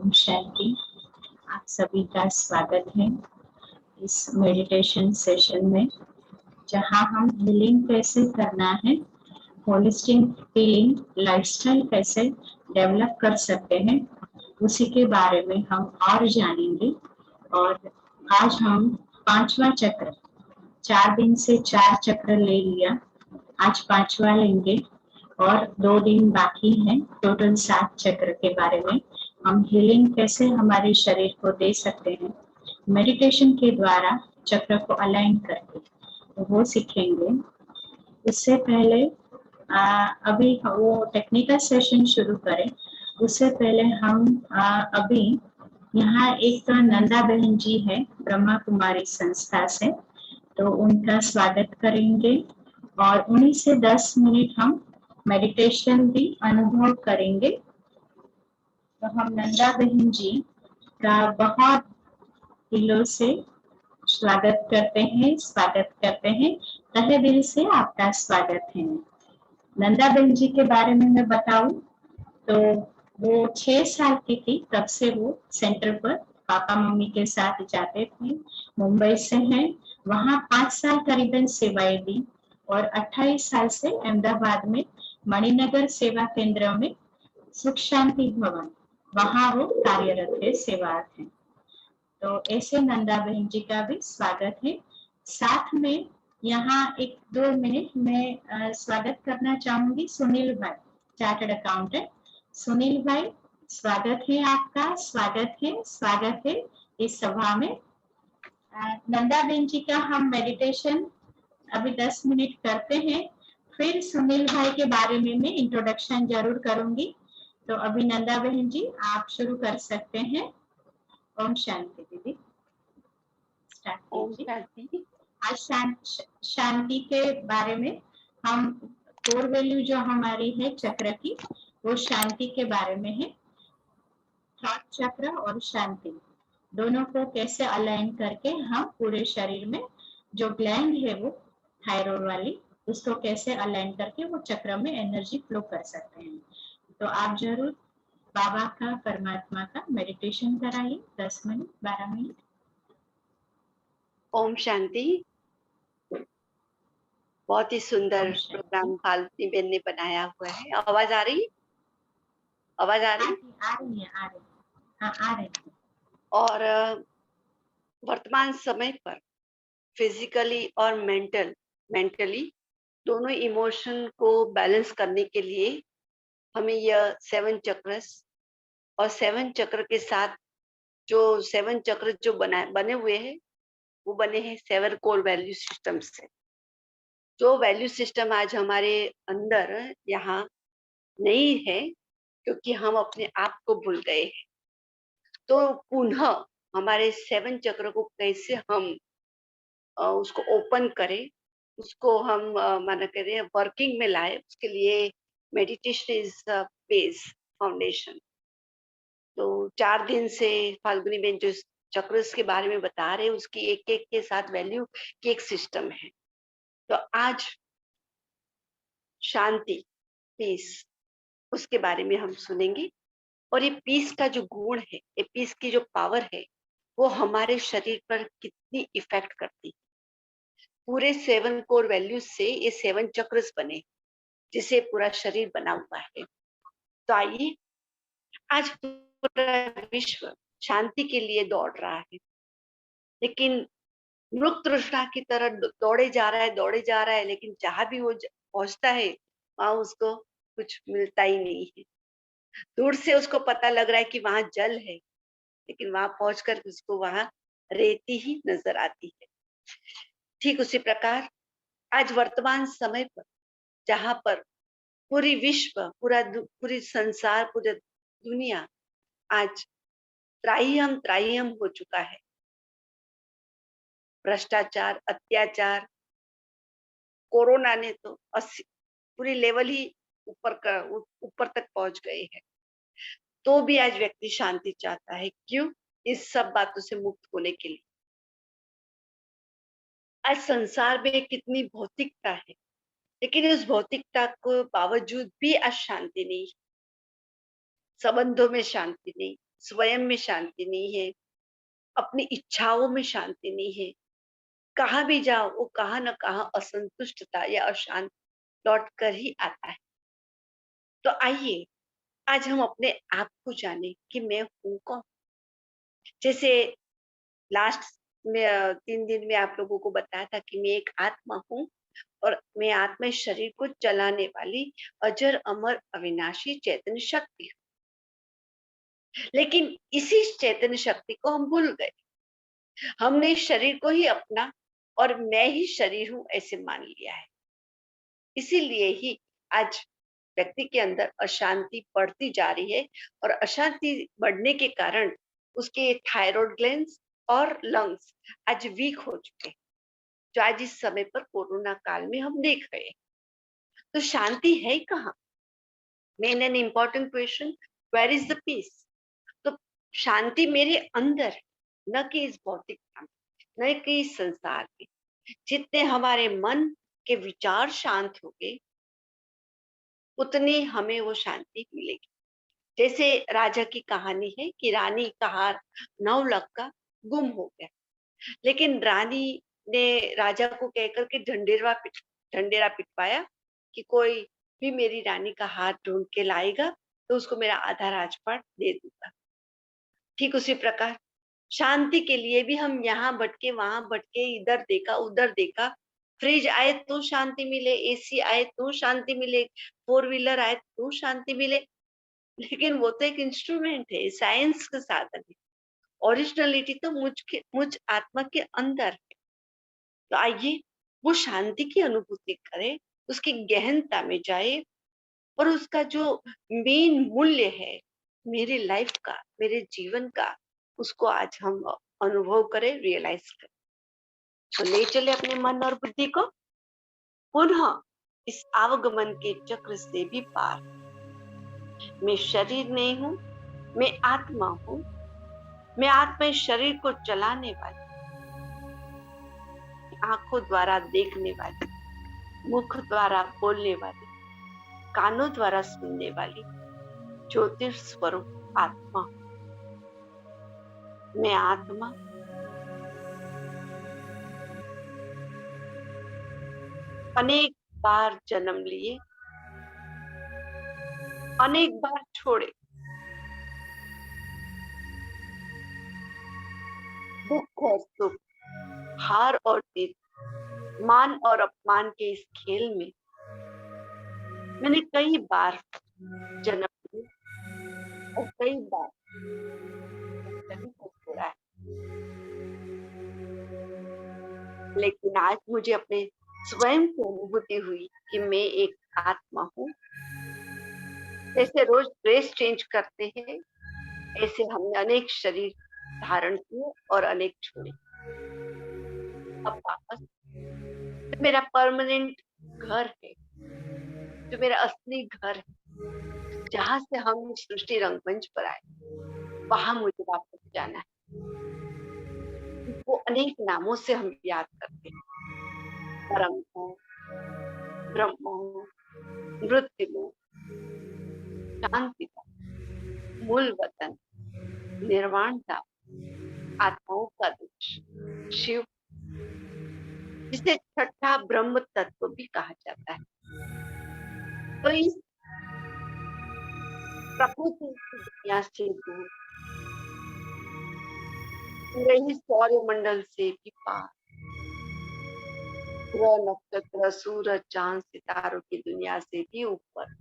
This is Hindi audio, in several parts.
ओम शांति। आप सभी का स्वागत है इस मेडिटेशन सेशन में, जहां हम हीलिंग कैसे करना है, होलिस्टिक हीलिंग लाइफस्टाइल कैसे डेवलप कर सकते हैं, उसी के बारे में हम और जानेंगे। और आज हम 5वां चक्र, 4 दिन से 4 चक्र ले लिया, आज 5वां लेंगे और 2 दिन बाकी हैं। टोटल 7 चक्र के बारे में हम हीलिंग कैसे हमारे शरीर को दे सकते हैं मेडिटेशन के द्वारा, चक्र को अलाइन करके, तो वो सीखेंगे। उससे पहले अभी वो टेक्निकल सेशन शुरू करें उससे पहले हम अभी यहाँ एक नंदा बहन जी है ब्रह्मा कुमारी संस्था से, तो उनका स्वागत करेंगे और उन्हीं से 10 मिनट हम मेडिटेशन भी अनुभव करेंगे। तो हम नंदा बहन जी का बहुत दिलों से स्वागत करते हैं, तहे दिल से आपका स्वागत है। नंदा बहन जी के बारे में मैं बताऊं तो वो 6 साल की थी तब से वो सेंटर पर पापा मम्मी के साथ जाते थे। मुंबई से हैं, वहाँ 5 साल करीबन सेवाएं दी और 28 साल से अहमदाबाद में मणिनगर सेवा केंद्र में सुख शांति भवन, वहाँ वो कार्यरत है, सेवारत है। तो ऐसे नंदा बहन जी का भी स्वागत है। साथ में यहाँ 1-2 मिनट मैं स्वागत करना चाहूंगी सुनील भाई, चार्टर्ड अकाउंटेंट। सुनील भाई, स्वागत है आपका, स्वागत है इस सभा में। नंदा बहन जी का हम मेडिटेशन अभी 10 मिनट करते हैं, फिर सुनील भाई के बारे में मैं इंट्रोडक्शन जरूर करूंगी। तो अभी नंदा बहन जी आप शुरू कर सकते हैं। ओम शांति दीदी, स्टार्ट कीजिए। आज शांति के बारे में हम कोर वैल्यू जो हमारी है चक्र की, वो शांति के बारे में है। थॉट चक्र और शांति दोनों को कैसे अलाइन करके हम पूरे शरीर में जो ग्लैंड है वो थायराइड वाली, उसको कैसे अलाइन करके वो चक्र में एनर्जी फ्लो कर सकते हैं। तो आप जरूर बाबा का, परमात्मा का मेडिटेशन कराइए 10 मिनट 12 मिनट। ओम शांति। बहुत ही सुंदर प्रोग्राम फाल्गुनी बेन ने बनाया हुआ है। आवाज आ रही? आवाज आ रही? आ रही है। हाँ, आ रही है। और वर्तमान समय पर फिजिकली और मेंटली दोनों इमोशन को बैलेंस करने के लिए हमें यह 7 चक्रस और 7 चक्र के साथ जो 7 चक्र जो बने हुए हैं, वो बने हैं 7 कोर वैल्यू सिस्टम से। जो वैल्यू सिस्टम आज हमारे अंदर यहाँ नहीं है, क्योंकि हम अपने आप को भूल गए हैं। तो पुनः हमारे 7 चक्र को कैसे हम उसको ओपन करें, उसको हम माना करें वर्किंग में लाए, उसके लिए मेडिटेशन इज बेस फाउंडेशन। तो 4 दिन से फाल्गुनी बेन जो चक्रस के बारे में बता रहे, उसकी एक एक के साथ वैल्यू की एक सिस्टम है। तो आज शांति, पीस, उसके बारे में हम सुनेंगे। और ये पीस का जो गुण है, ये पीस की जो पावर है, वो हमारे शरीर पर कितनी इफेक्ट करती है। पूरे 7 कोर वैल्यूज से ये 7 चक्रस बने, जिसे पूरा शरीर बना हुआ है। तो आइए, आज पूरा विश्व शांति के लिए दौड़ रहा है, लेकिन मृग तृष्णा की तरह दौड़े जा रहा है, लेकिन जहां भी वो पहुंचता है, वहां उसको कुछ मिलता ही नहीं है। दूर से उसको पता लग रहा है कि वहां जल है, लेकिन वहां पहुंचकर उसको वहां रेती ही नजर आती है। ठीक उसी प्रकार आज वर्तमान समय पर, जहां पर पूरी विश्व, पूरी संसार, पूरी दुनिया आज त्राहियम हो चुका है। भ्रष्टाचार, अत्याचार, कोरोना ने तो पूरी लेवल ही ऊपर तक पहुंच गए हैं। तो भी आज व्यक्ति शांति चाहता है। क्यों? इस सब बातों से मुक्त होने के लिए। आज संसार में कितनी भौतिकता है, लेकिन उस भौतिकता को बावजूद भी आज शांति नहीं, संबंधों में शांति नहीं, स्वयं में शांति नहीं है, अपनी इच्छाओं में शांति नहीं है, कहाँ भी जाओ वो कहाँ न कहाँ असंतुष्टता या अशांत लौट कर ही आता है। तो आइए आज हम अपने आप को जाने कि मैं हूँ कौन। जैसे लास्ट में 3 दिन में आप लोगों को बताया था कि मैं एक आत्मा हूँ और मैं आत्मा इस शरीर को चलाने वाली अजर अमर अविनाशी चैतन्य शक्ति हूँ। लेकिन इसी चैतन्य शक्ति को हम भूल गए। हमने इस शरीर को ही अपना और मैं ही शरीर हूँ ऐसे मान लिया है। इसीलिए ही आज व्यक्ति के अंदर अशांति बढ़ती जा रही है और अशांति बढ़ने के कारण उसके थायराइड ग्लैंड्स और लंग्स आज वीक हो चुके हैं, जो आज इस समय पर कोरोना काल में हम देख रहे हैं। तो शांति है कहाँ? Main and important question, where is the peace? तो शांति मेरे अंदर है, न कि इस भौतिक न कि इस संसार में। जितने हमारे मन के विचार शांत होंगे उतनी हमें वो शांति मिलेगी। जैसे राजा की कहानी है कि रानी का हार 9 लाख गुम हो गया, लेकिन रानी ने राजा को कहकर के ढंडेरा पिटवाया कि कोई भी मेरी रानी का हार ढूंढ के लाएगा तो उसको मेरा आधा राजपाट दे दूंगा। ठीक उसी प्रकार शांति के लिए भी हम यहाँ भटके वहां भटके, इधर देखा उधर देखा, फ्रिज आए तो शांति मिले, एसी आए तो शांति मिले, 4 व्हीलर आए तो शांति मिले, लेकिन वो तो एक इंस्ट्रूमेंट है, साइंस का साधन है। ओरिजिनलिटी तो मुझ आत्मा के अंदर है। तो आइए वो शांति की अनुभूति करें, उसकी गहनता में जाए और उसका जो मेन मूल्य है मेरी लाइफ का, मेरे जीवन का, उसको आज हम अनुभव करें, रियलाइज करें। तो ले चले अपने मन और बुद्धि को पुनः इस आवागमन के चक्र से भी पार। मैं शरीर नहीं हूँ, मैं आत्मा हूँ। मैं आत्मा इस शरीर को चलाने वाली, आंखों द्वारा देखने वाली, मुख द्वारा बोलने वाली, कानों द्वारा सुनने वाली ज्योतिर्स्वरूप आत्मा। मैं आत्मा अनेक बार जन्म लिए, अनेक बार छोड़े, दुख और सुख, हार और जीत, मान और अपमान के इस खेल में मैंने कई बार जन्म लिए और कई बार सभी को छोड़ा है। लेकिन आज मुझे अपने स्वयं की अनुभूति हुई कि मैं एक आत्मा हूँ। जैसे रोज ड्रेस चेंज करते हैं, ऐसे हमने अनेक शरीर धारण किए और अनेक छोड़े। अब वापस जो मेरा परमानेंट घर है, जो मेरा असली घर है, जहां से हम सृष्टि रंगमंच पर आए, वहां मुझे वापस जाना है। वो अनेक नामों से हम याद करते हैं, परम हो, ब्रह्म हो, मृत्यु हो, शांति का, मूल वतन, निर्वाण का, आत्माओं का देश, शिव, जिसे छठा ब्रह्म तत्व भी कहा जाता है। तो इस प्रकृति की दुनिया से दूर, पूरे ही सौर मंडल से भी पार, ग्रह नक्षत्र सूरज चांद सितारों की दुनिया से भी ऊपर,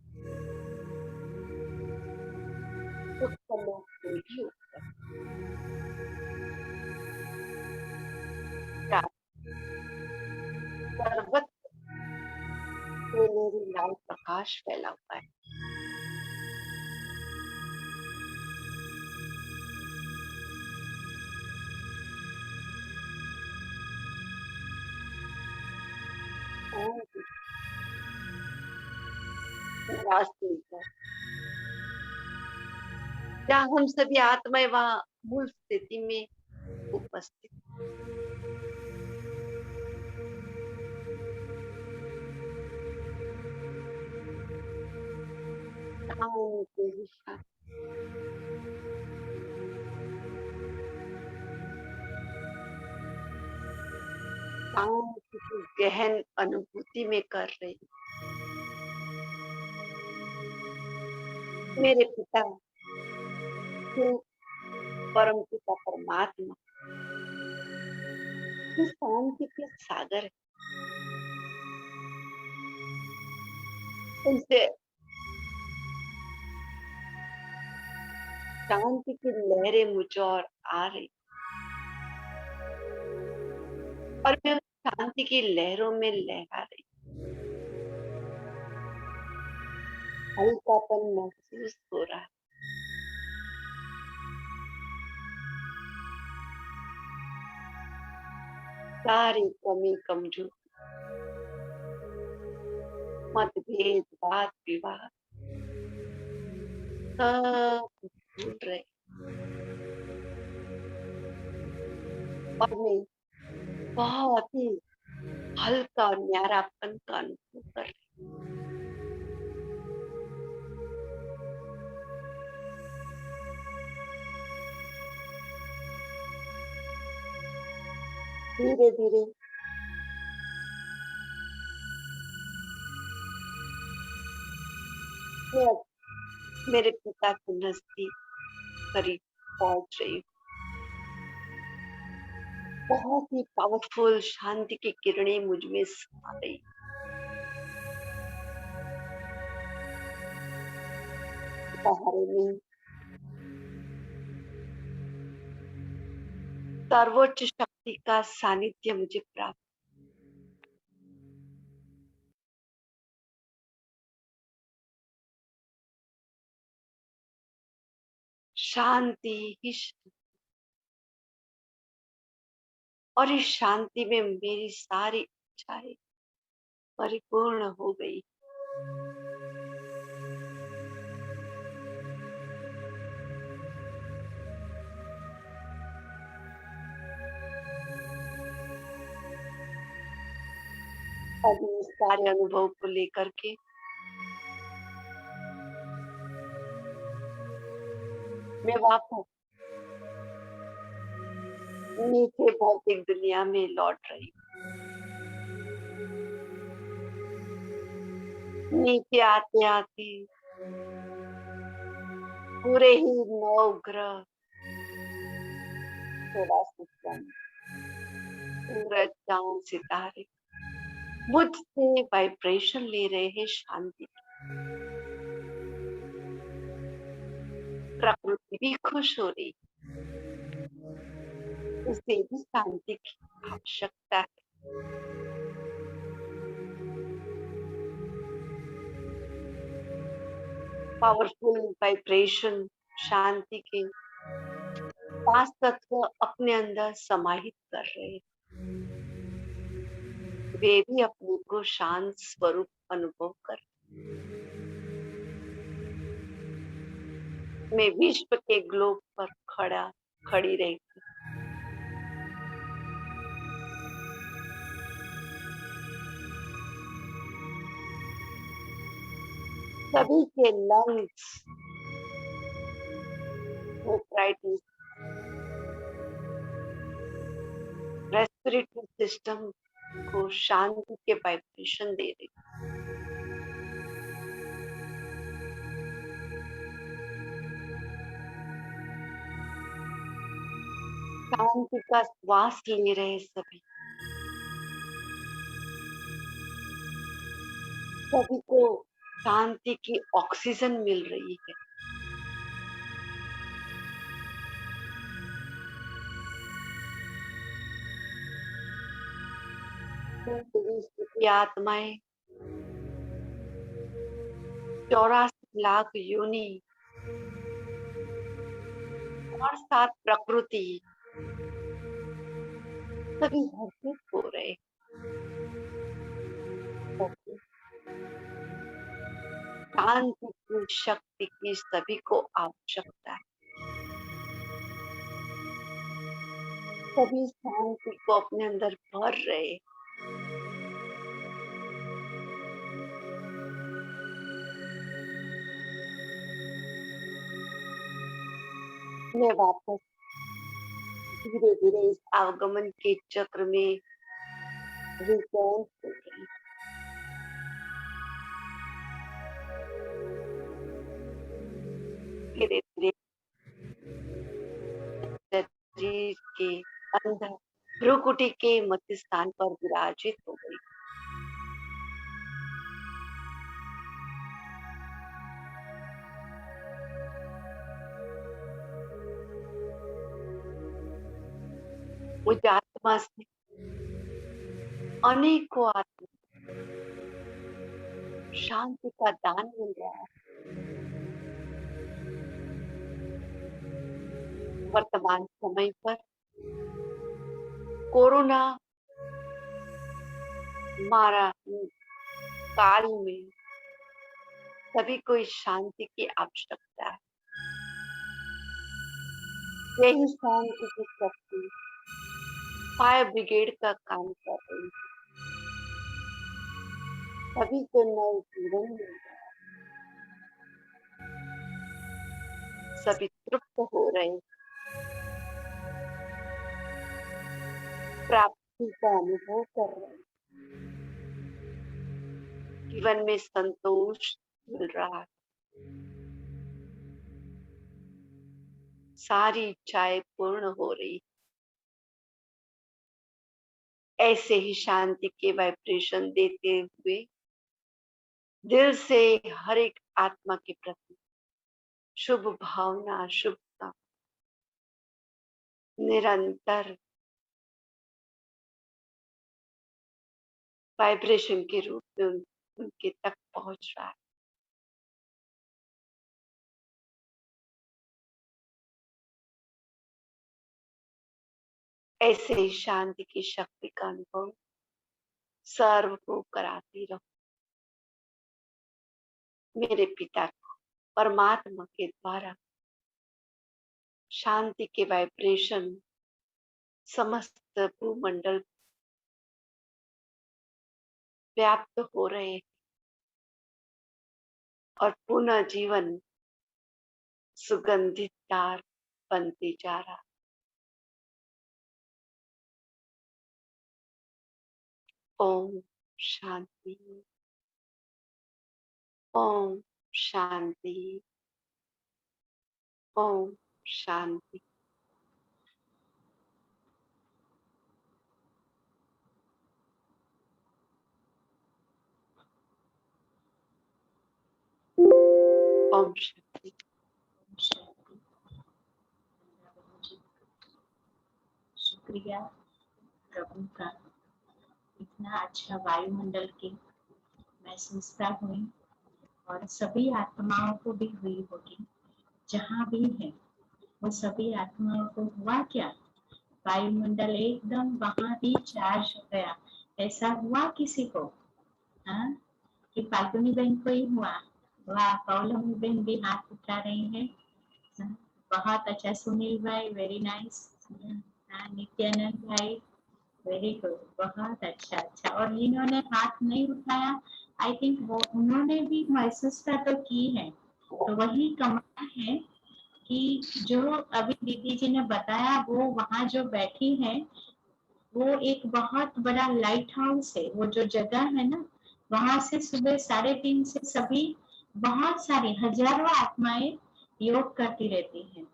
सूक्ष्म लोक से भी ऊपर, सर्वत्र मेरी लाल प्रकाश फैला हुआ है। वास्तविक जहाँ हम सभी आत्माएं वहाँ मूल स्थिति में उपस्थित। शांति की गहन अनुभूति में कर रही हूँ। मेरे पिता जो परम पिता परमात्मा जो शांति के सागर है, उनसे शांति की लहरें मुझ और आ रही और मैं उस शांति की लहरों में लहरा रही, हल्कापन महसूस हो रहा है। सारी कमी कमजोर, मतभेद, वाद विवाद सब भूल रहे और मैं बहुत ही हल्का और न्यारापन का अनुभव कर रही। धीरे धीरे मैं अब मेरे पिता के नजदीक करीब पहुंच रही हूँ। बहुत ही पावरफुल शांति की किरणें मुझ में समा रही। सहारे में सर्वोच्च शक्ति का सानिध्य मुझे प्राप्त। शांति ही और इस शांति में मेरी सारी इच्छाएं परिपूर्ण हो गई। अभी इस सारे अनुभव को लेकर के मैं वापस नीचे भौतिक दुनिया में लौट रही। नीचे आते आते पूरे ही 9 ग्रह, 16 सिस्टम, सूरज, चांद, सितारे मुझसे वाइब्रेशन ले रहे हैं शांति की। प्रकृति भी खुश हो रही, उसे भी शांति की आवश्यकता है। पावरफुल वाइब्रेशन शांति के 5 तत्व अपने अंदर समाहित कर रहे हैं। वे भी अपने को शांत स्वरूप अनुभव कर। मैं विश्व के ग्लोब पर खड़ी रही सभी के लंग्स ब्राइटनेस, रेस्पिरेटरी सिस्टम को शांति के वाइब्रेशन दे रही। शांति का श्वास ले रहे सभी को शांति की ऑक्सीजन मिल रही है। विश्व की आत्माएं 84 लाख योनि और 7 प्रकृति सभी हर्षित हो रहे। शांति की शक्ति की सभी को आवश्यकता है। सभी शांति को अपने अंदर भर रहे। मैं वापस धीरे धीरे इस आगमन के चक्र में रिटर्न हो गई। धीरे धीरे शरीर के अंदर भ्रुकुटी के मध्य स्थान पर विराजित हो गई। मुझ आत्मा से अनेकों आत्मा शांति का दान मिल रहा है। वर्तमान समय पर कोरोना मारा काल में सभी को इस शांति की आवश्यकता है। यही शांति की शक्ति फायर ब्रिगेड का काम कर रही है। सभी को नए जीवन मिल रहा है। सभी तृप्त हो रहे हैं। प्राप्ति का अनुभव कर रहे हैं। जीवन में संतोष मिल रहा है। सारी इच्छाएं पूर्ण हो रही। ऐसे ही शांति के वाइब्रेशन देते हुए दिल से हर एक आत्मा के प्रति शुभ भावना, शुभता निरंतर वाइब्रेशन के रूप में उनके तक पहुंच रहा है। ऐसे ही शांति की शक्ति का अनुभव सर्व को कराती रहो। मेरे पिता परमात्मा के द्वारा शांति के वाइब्रेशन समस्त भूमंडल व्याप्त हो रहे हैं और पुनः जीवन सुगंधितदार बनते जा रहा। ओम शांति, ओम शांति, ओम शांति। ओम शांति। शुक्रिया प्रभु का, इतना अच्छा वायुमंडल की महसूसता हुई और सभी आत्माओं को भी हुई होगी। जहाँ भी है वो सभी आत्माओं को हुआ क्या, वायुमंडल एकदम वहां भी चार्ज हो गया। ऐसा हुआ किसी को? हाँ, कि फाल्गुनी बहन को ही हुआ? वाह, पौलमी बहन भी हाथ उठा रही है। बहुत अच्छा, सुनील भाई वेरी नाइस। नित्यानंद भाई वेरी गुड, बहुत अच्छा। अच्छा, और जिन्होंने हाथ नहीं उठाया आई थिंक वो उन्होंने भी महसूसता तो की है। तो वही कमाल है कि जो अभी दीदी जी ने बताया, वो वहाँ जो बैठी है वो एक बहुत बड़ा लाइट हाउस है। वो जो जगह है ना, वहां से सुबह 3:30 से सभी बहुत सारी हजारों आत्माएं योग करती रहती हैं।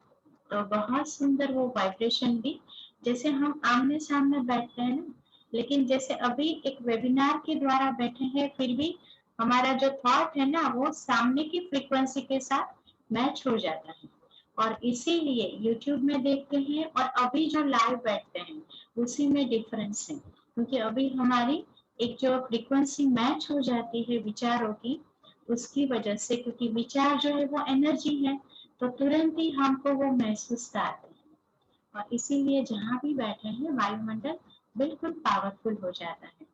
तो बहुत सुंदर वो वाइब्रेशन भी, जैसे हम आमने सामने बैठते हैं ना, लेकिन जैसे अभी एक वेबिनार के द्वारा बैठे हैं, फिर भी हमारा जो थॉट है ना वो सामने की फ्रीक्वेंसी के साथ मैच हो जाता है। और इसीलिए YouTube में देखते हैं और अभी जो लाइव बैठते हैं उसी में डिफरेंस है, क्योंकि अभी हमारी एक जो फ्रीक्वेंसी मैच हो जाती है विचारों की, उसकी वजह से, क्योंकि विचार जो है वो एनर्जी है, तो तुरंत ही हमको वो महसूस आते हैं। और इसीलिए जहाँ भी बैठे हैं वायुमंडल बिल्कुल पावरफुल हो जाता है।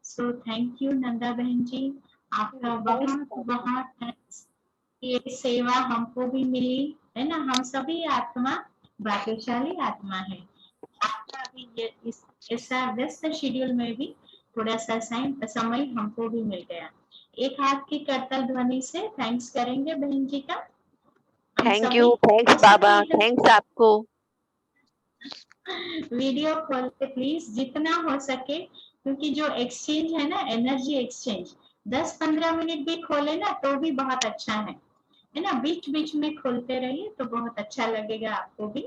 सो थैंक यू नंदा बहन जी, आपका बहुत बहुत थैंक्स। ये सेवा हमको भी मिली है ना, हम सभी आत्मा भाग्यशाली आत्मा है। आपका भी ये इस ऐसा व्यस्त शेड्यूल में भी थोड़ा सा समय हमको भी मिल गया। एक हाथ की करतल ध्वनि से थैंक्स करेंगे बहन जी का। Thank you, thanks Baba, thanks आपको। वीडियो खोल के प्लीज जितना हो सके क्योंकि जो एक्सचेंज है ना, एनर्जी एक्सचेंज, 10-15 मिनट भी खोले ना तो भी बहुत अच्छा है ना, बीच बीच में खोलते रहिए तो बहुत अच्छा लगेगा आपको भी।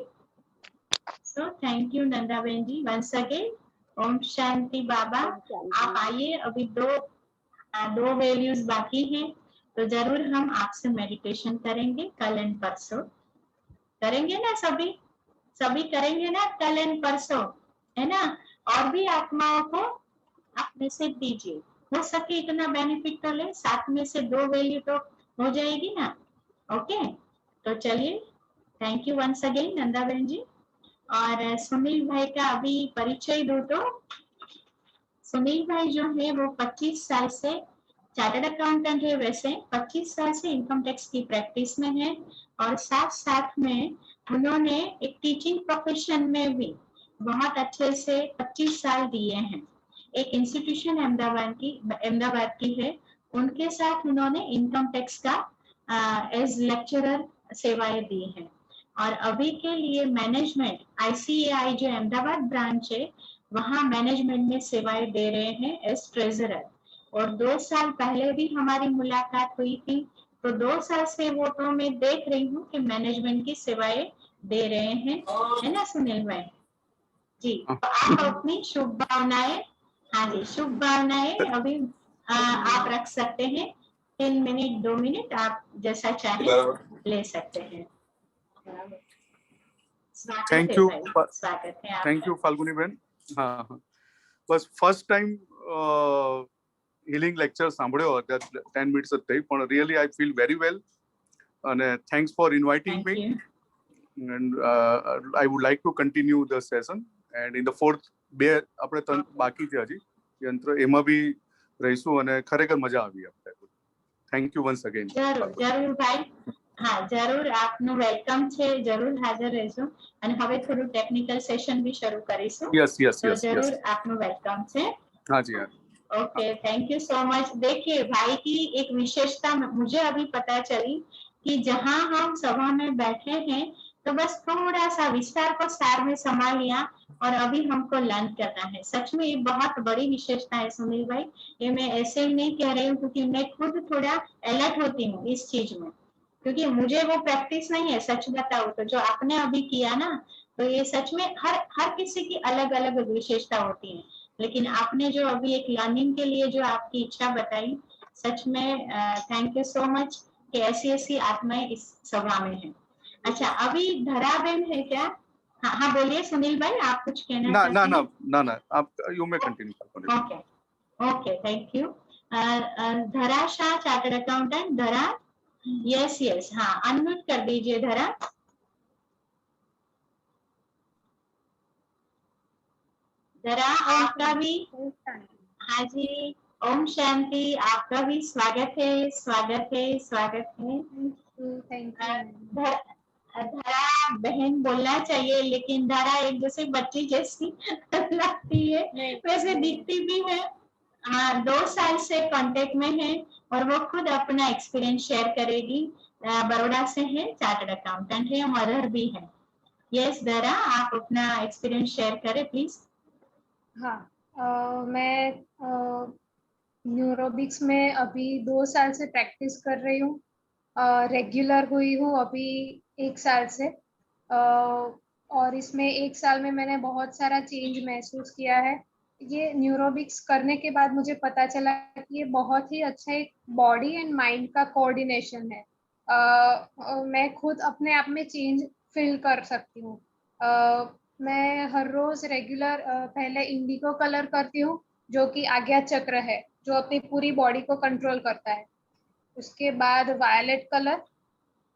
सो थैंक यू नंदा बहन जी वंस अगेन। ओम शांति बाबा। आप आइए, अभी दो वैल्यूज बाकी हैं, तो जरूर हम आपसे मेडिटेशन करेंगे कल एंड परसों। करेंगे ना सभी? सभी करेंगे ना कल एंड परसों, है ना? और भी आत्माओं को आप मैसेज दीजिए, हो सके इतना बेनिफिट तो ले, 7 में से 2 वैल्यू तो हो जाएगी ना। ओके, तो चलिए, thank you once again Nanda बहन जी। और सुनील भाई का अभी परिचय दो तो। सुनील भाई जो है वो 25 साल से चार्टर्ड अकाउंटेंट है, वैसे 25 साल से इनकम टैक्स की प्रैक्टिस में है, और साथ साथ में उन्होंने एक टीचिंग प्रोफेशन में भी बहुत अच्छे से 25 साल दिए हैं। एक इंस्टीट्यूशन अहमदाबाद की है, उनके साथ उन्होंने इनकम टैक्स का एज लेक्चरर सेवाएं दी हैं। और अभी के लिए मैनेजमेंट ICAI जो अहमदाबाद ब्रांच है, वहाँ मैनेजमेंट में सेवाएं दे रहे हैं एज ट्रेजरर। और 2 साल पहले भी हमारी मुलाकात हुई थी, तो 2 साल से वो तो मैं देख रही हूँ कि मैनेजमेंट की सेवाएं दे रहे हैं, है ना सुनील भाई जी? तो आप अपनी शुभ भावनाएं, हाँ जी, शुभ भावनाएं अभी आप रख सकते हैं। 3 मिनट 2 मिनट आप जैसा चाहे ले सकते हैं। स्वागत थैंक है यू, भाई, स्वागत है थैंक यू फाल्गुनी बहन। हाँ, बस फर्स्ट टाइम हीलिंग लेक्चर સાંભળ્યો, 10 મિનિટ્સ જ થઈ, પણ really I feel very well, અને thanks for inviting me, and I would like to continue the session, and in the fourth બે આપણે બાકી છે હજી યંત્ર, એમાં બી રહીશું, અને ખરેખર મજા આવી આપણે. Thank you once again. જરૂર ભાઈ, હા જરૂર, આપનું વેલકમ છે, જરૂર હાજર રહેજો, અને હવે થોડું ટેકનિકલ સેશન બી શરૂ કરીશું, તો જરૂર આપનું વેલકમ છે. हाँ जी, हाँ। Okay, thank you so much. देखिए भाई की एक विशेषता मुझे अभी पता चली कि जहां हम सभा में बैठे हैं तो बस थोड़ा सा विस्तार को सार में समा लिया, और अभी हमको लर्न करना है। सच में ये बहुत बड़ी विशेषता है सुनील भाई, ये मैं ऐसे ही नहीं कह रही हूँ, क्योंकि मैं खुद थोड़ा अलर्ट होती हूँ इस चीज में, क्योंकि मुझे वो प्रैक्टिस नहीं है। सच बताऊं तो जो आपने अभी किया ना, तो ये सच में हर किसी की अलग अलग विशेषता होती है, लेकिन आपने जो अभी एक लर्निंग के लिए जो आपकी इच्छा बताई, सच में थैंक यू सो मच कि ऐसी ऐसी आत्माएं इस सभा में हैं। अच्छा, अभी धराबेन है क्या? हाँ हाँ, बोलिए सुनील भाई, आप कुछ कहना चाहते हैं? ना, आप यू में continue. Okay okay, thank you. धरा शाह, चार्टर्ड अकाउंटेंट, धरा। यस, हाँ, अनम्यूट कर दीजिए धरा। धरा आपका भी, हाँ जी, ओम शांति, आपका भी स्वागत है, स्वागत है, स्वागत है। धरा बहन बोलना चाहिए, लेकिन धरा एक जैसे बच्ची जैसी लगती है, वैसे दिखती भी है। हाँ, 2 साल से कांटेक्ट में है, और वो खुद अपना एक्सपीरियंस शेयर करेगी। बड़ौदा से है, चार्टर्ड अकाउंटेंट है, मदर भी है। यस धरा, आप अपना एक्सपीरियंस शेयर करें प्लीज। हाँ, मैं न्यूरोबिक्स में अभी 2 साल से प्रैक्टिस कर रही हूँ। रेगुलर हुई हूँ अभी 1 साल से, और इसमें 1 साल में मैंने बहुत सारा चेंज महसूस किया है। ये न्यूरोबिक्स करने के बाद मुझे पता चला कि ये बहुत ही अच्छा एक बॉडी एंड माइंड का कोऑर्डिनेशन है। मैं खुद अपने आप में चेंज फील कर सकती हूँ। मैं हर रोज रेगुलर पहले इंडिगो कलर करती हूँ, जो कि आज्ञा चक्र है, जो अपनी पूरी बॉडी को कंट्रोल करता है। उसके बाद वायलेट कलर,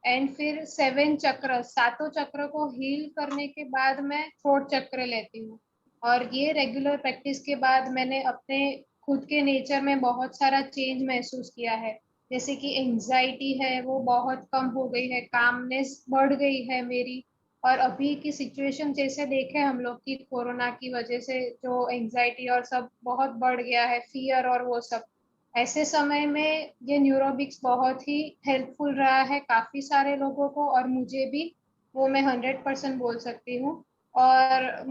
एंड फिर 7 चक्र, 7 चक्र को हील करने के बाद मैं थ्रोट चक्र लेती हूँ। और ये रेगुलर प्रैक्टिस के बाद मैंने अपने खुद के नेचर में बहुत सारा चेंज महसूस किया है। जैसे कि एंजाइटी है वो बहुत कम हो गई है, कामनेस बढ़ गई है मेरी। और अभी की सिचुएशन जैसे देखे हम लोग की कोरोना की वजह से जो एंजाइटी और सब बहुत बढ़ गया है, फियर और वो सब, ऐसे समय में ये न्यूरोबिक्स बहुत ही हेल्पफुल रहा है काफी सारे लोगों को, और मुझे भी, वो मैं 100% बोल सकती हूँ। और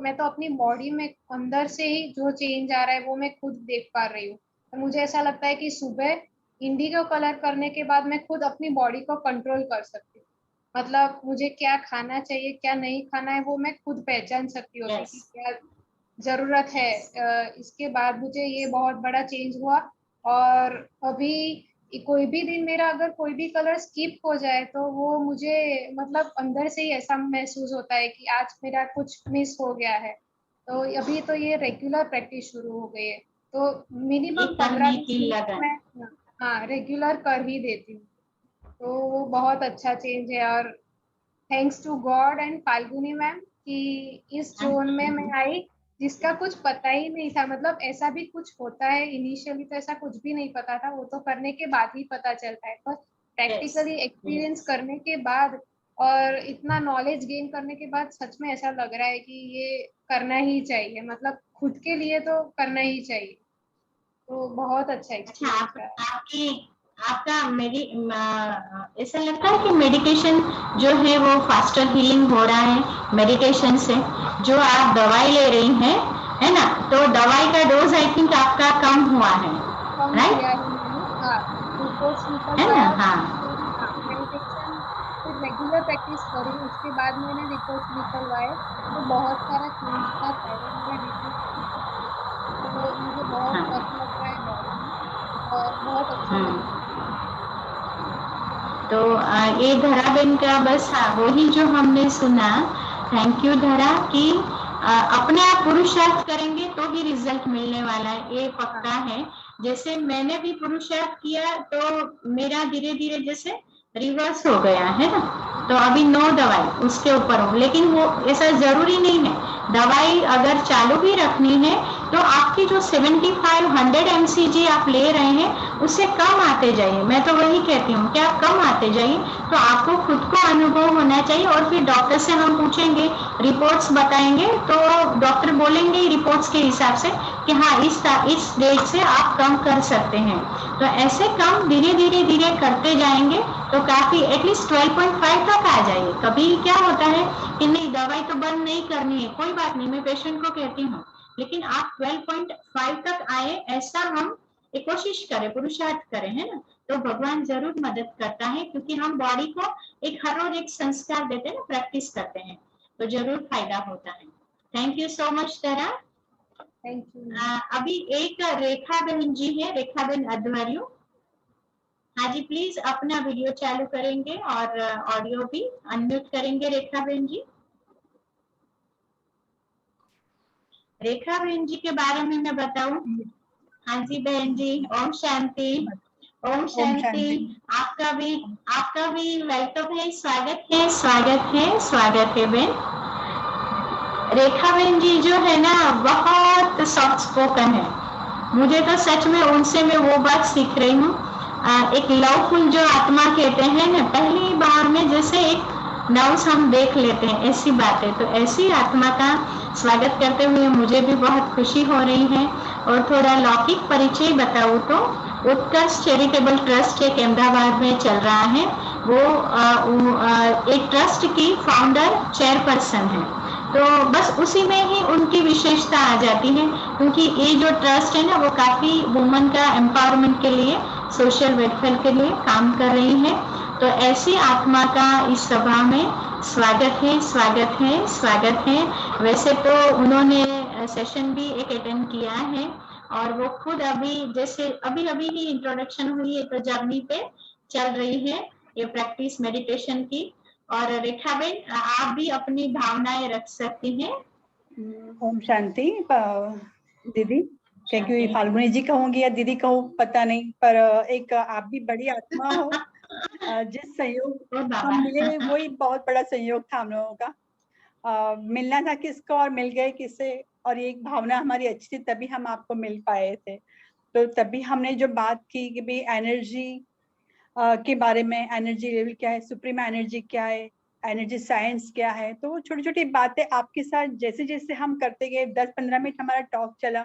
मैं तो अपनी बॉडी में अंदर से ही जो चेंज आ रहा है वो मैं खुद देख पा रही हूँ। तो मुझे ऐसा लगता है कि सुबह इंडिगो कलर करने के बाद मैं खुद अपनी बॉडी को कंट्रोल कर सकती हूँ। मतलब मुझे क्या खाना चाहिए क्या नहीं खाना है वो मैं खुद पहचान सकती हूँ Yes. कि क्या जरूरत है। इसके बाद मुझे ये बहुत बड़ा चेंज हुआ। और अभी कोई भी दिन मेरा अगर कोई भी कलर स्किप हो जाए तो वो मुझे मतलब अंदर से ही ऐसा महसूस होता है कि आज मेरा कुछ मिस हो गया है। तो अभी तो ये रेगुलर प्रैक्टिस शुरू हो गई है। तो मिनिमम ये करने 15-20 की मिनट लगन। मैं हाँ रेगुलर कर ही देती हूँ। तो वो बहुत अच्छा चेंज है। और thanks to God and Falguni ma'am कि इस जोन में मैं आई जिसका कुछ पता ही नहीं था। मतलब ऐसा भी कुछ होता है इनिशियली तो ऐसा कुछ भी नहीं पता था। वो तो करने के बाद ही पता चलता है। पर Yes. प्रैक्टिकली एक्सपीरियंस करने के बाद और इतना नॉलेज गेन करने के बाद सच में ऐसा लग रहा है कि ये करना ही चाहिए। मतलब खुद के लिए तो करना ही चाहिए। तो बहुत अच्छा अच्छा, एक्सपीरियंस रहा। आपका ऐसा लगता है कि मेडिटेशन जो है वो फास्टर हीलिंग हो रहा है मेडिटेशन से, जो आप दवाई ले रही हैं, है ना? तो दवाई का डोज आई थिंक आपका कम हुआ है, कम राइट? किया है मैंने। हाँ रिपोर्ट्स निकल है ना? आया हाँ। तो हाँ मेडिटेशन फिर रेगुलर प्रैक्टिस करी। उसके बाद मैंने रिपोर्ट्स निकलवाए तो बहुत सारा चेंज था। थायराइड मेरा डिक्रीज हो चुका था। तो मुझे बहुत हाँ। फर्क लग रहा है बॉडी में और बहुत अच्छा लग रहा है। तो ये धरा बेन का बस वही जो हमने सुना। थैंक यू धरा कि अपने आप पुरुषार्थ करेंगे तो ही रिजल्ट मिलने वाला है, ये पक्का है। जैसे मैंने भी पुरुषार्थ किया तो मेरा धीरे धीरे जैसे रिवर्स हो गया है ना। तो अभी नो दवाई उसके ऊपर हो, लेकिन वो ऐसा जरूरी नहीं है। दवाई अगर चालू भी रखनी है तो आपकी जो 75-100 mcg आप ले रहे हैं उससे कम आते जाइए। मैं तो वही कहती हूँ कि आप कम आते जाइए। तो आपको खुद को अनुभव होना चाहिए और फिर डॉक्टर से हम पूछेंगे, रिपोर्ट्स बताएंगे तो डॉक्टर बोलेंगे रिपोर्ट्स के हिसाब से कि हाँ इस डेट से आप कम कर सकते हैं। तो ऐसे कम धीरे धीरे धीरे करते जाएंगे तो काफी एटलीस्ट 12.5 तक आ जाइए। कभी क्या होता है कि नहीं दवाई तो बंद नहीं करनी है, कोई बात नहीं, मैं पेशेंट को कहती हूँ, लेकिन आप 12.5 तक आए ऐसा हम एक कोशिश करें, पुरुषार्थ करें, है ना? तो भगवान जरूर मदद करता है क्योंकि हम बॉडी को हर रोज एक संस्कार देते हैं ना, प्रैक्टिस करते हैं तो जरूर फायदा होता है। Thank you so much Tara. Thank you. अभी एक रेखा बहन जी है, रेखा बहन अध्वर्यु। हाँ जी, प्लीज अपना वीडियो चालू करेंगे और ऑडियो भी अनम्यूट करेंगे रेखा बहन जी। रेखा बहन जी के बारे में मैं बताऊं? हाँ जी बहन जी, ओम शांति। ओम शांति। आपका भी वेलकम है, स्वागत है, स्वागत है, स्वागत है बहन। रेखा बहन जी जो है ना बहुत सॉफ्ट स्पोकन है। मुझे तो सच में उनसे मैं वो बात सीख रही हूँ। एक लवफुल जो आत्मा कहते हैं ना, पहली बार में जैसे एक नव्स हम देख लेते हैं, ऐसी बातें। तो ऐसी आत्मा का स्वागत करते हुए मुझे भी बहुत खुशी हो रही है। और थोड़ा लौकिक परिचय बताऊँ तो उत्कर्ष चैरिटेबल ट्रस्ट एक अहमदाबाद में चल रहा है। वो एक ट्रस्ट की फाउंडर चेयरपर्सन है। तो बस उसी में ही उनकी विशेषता आ जाती है क्योंकि ये जो ट्रस्ट है ना वो काफी वुमन का एम्पावरमेंट के लिए, सोशल वेलफेयर के लिए काम कर रही है। तो ऐसी आत्मा का इस सभा में स्वागत है, स्वागत है, स्वागत है। वैसे तो उन्होंने सेशन भी एक अटेंड किया है और वो खुद अभी जैसे अभी ही इंट्रोडक्शन हुई है तो जर्नी पे चल रही है ये प्रैक्टिस मेडिटेशन की। और रेखा बेन आप भी अपनी भावनाएं रख सकती हैं। ओम शांति दीदी, क्योंकि फाल्गुनी जी कहूंगी या दीदी कहूँ पता नहीं, पर एक आप भी बड़ी आत्मा हो। जिस सहयोग हम मिले वही बहुत बड़ा सहयोग था हम लोगों का। मिलना था किसको और मिल गए किससे, और एक भावना हमारी अच्छी थी तभी हम आपको मिल पाए थे। तो तभी हमने जो बात की कि भाई एनर्जी के बारे में, एनर्जी लेवल क्या है, सुप्रीम एनर्जी क्या है, एनर्जी साइंस क्या है, तो वो छोटी छोटी बातें आपके साथ जैसे जैसे हम करते गए, 10-15 मिनट हमारा टॉक चला,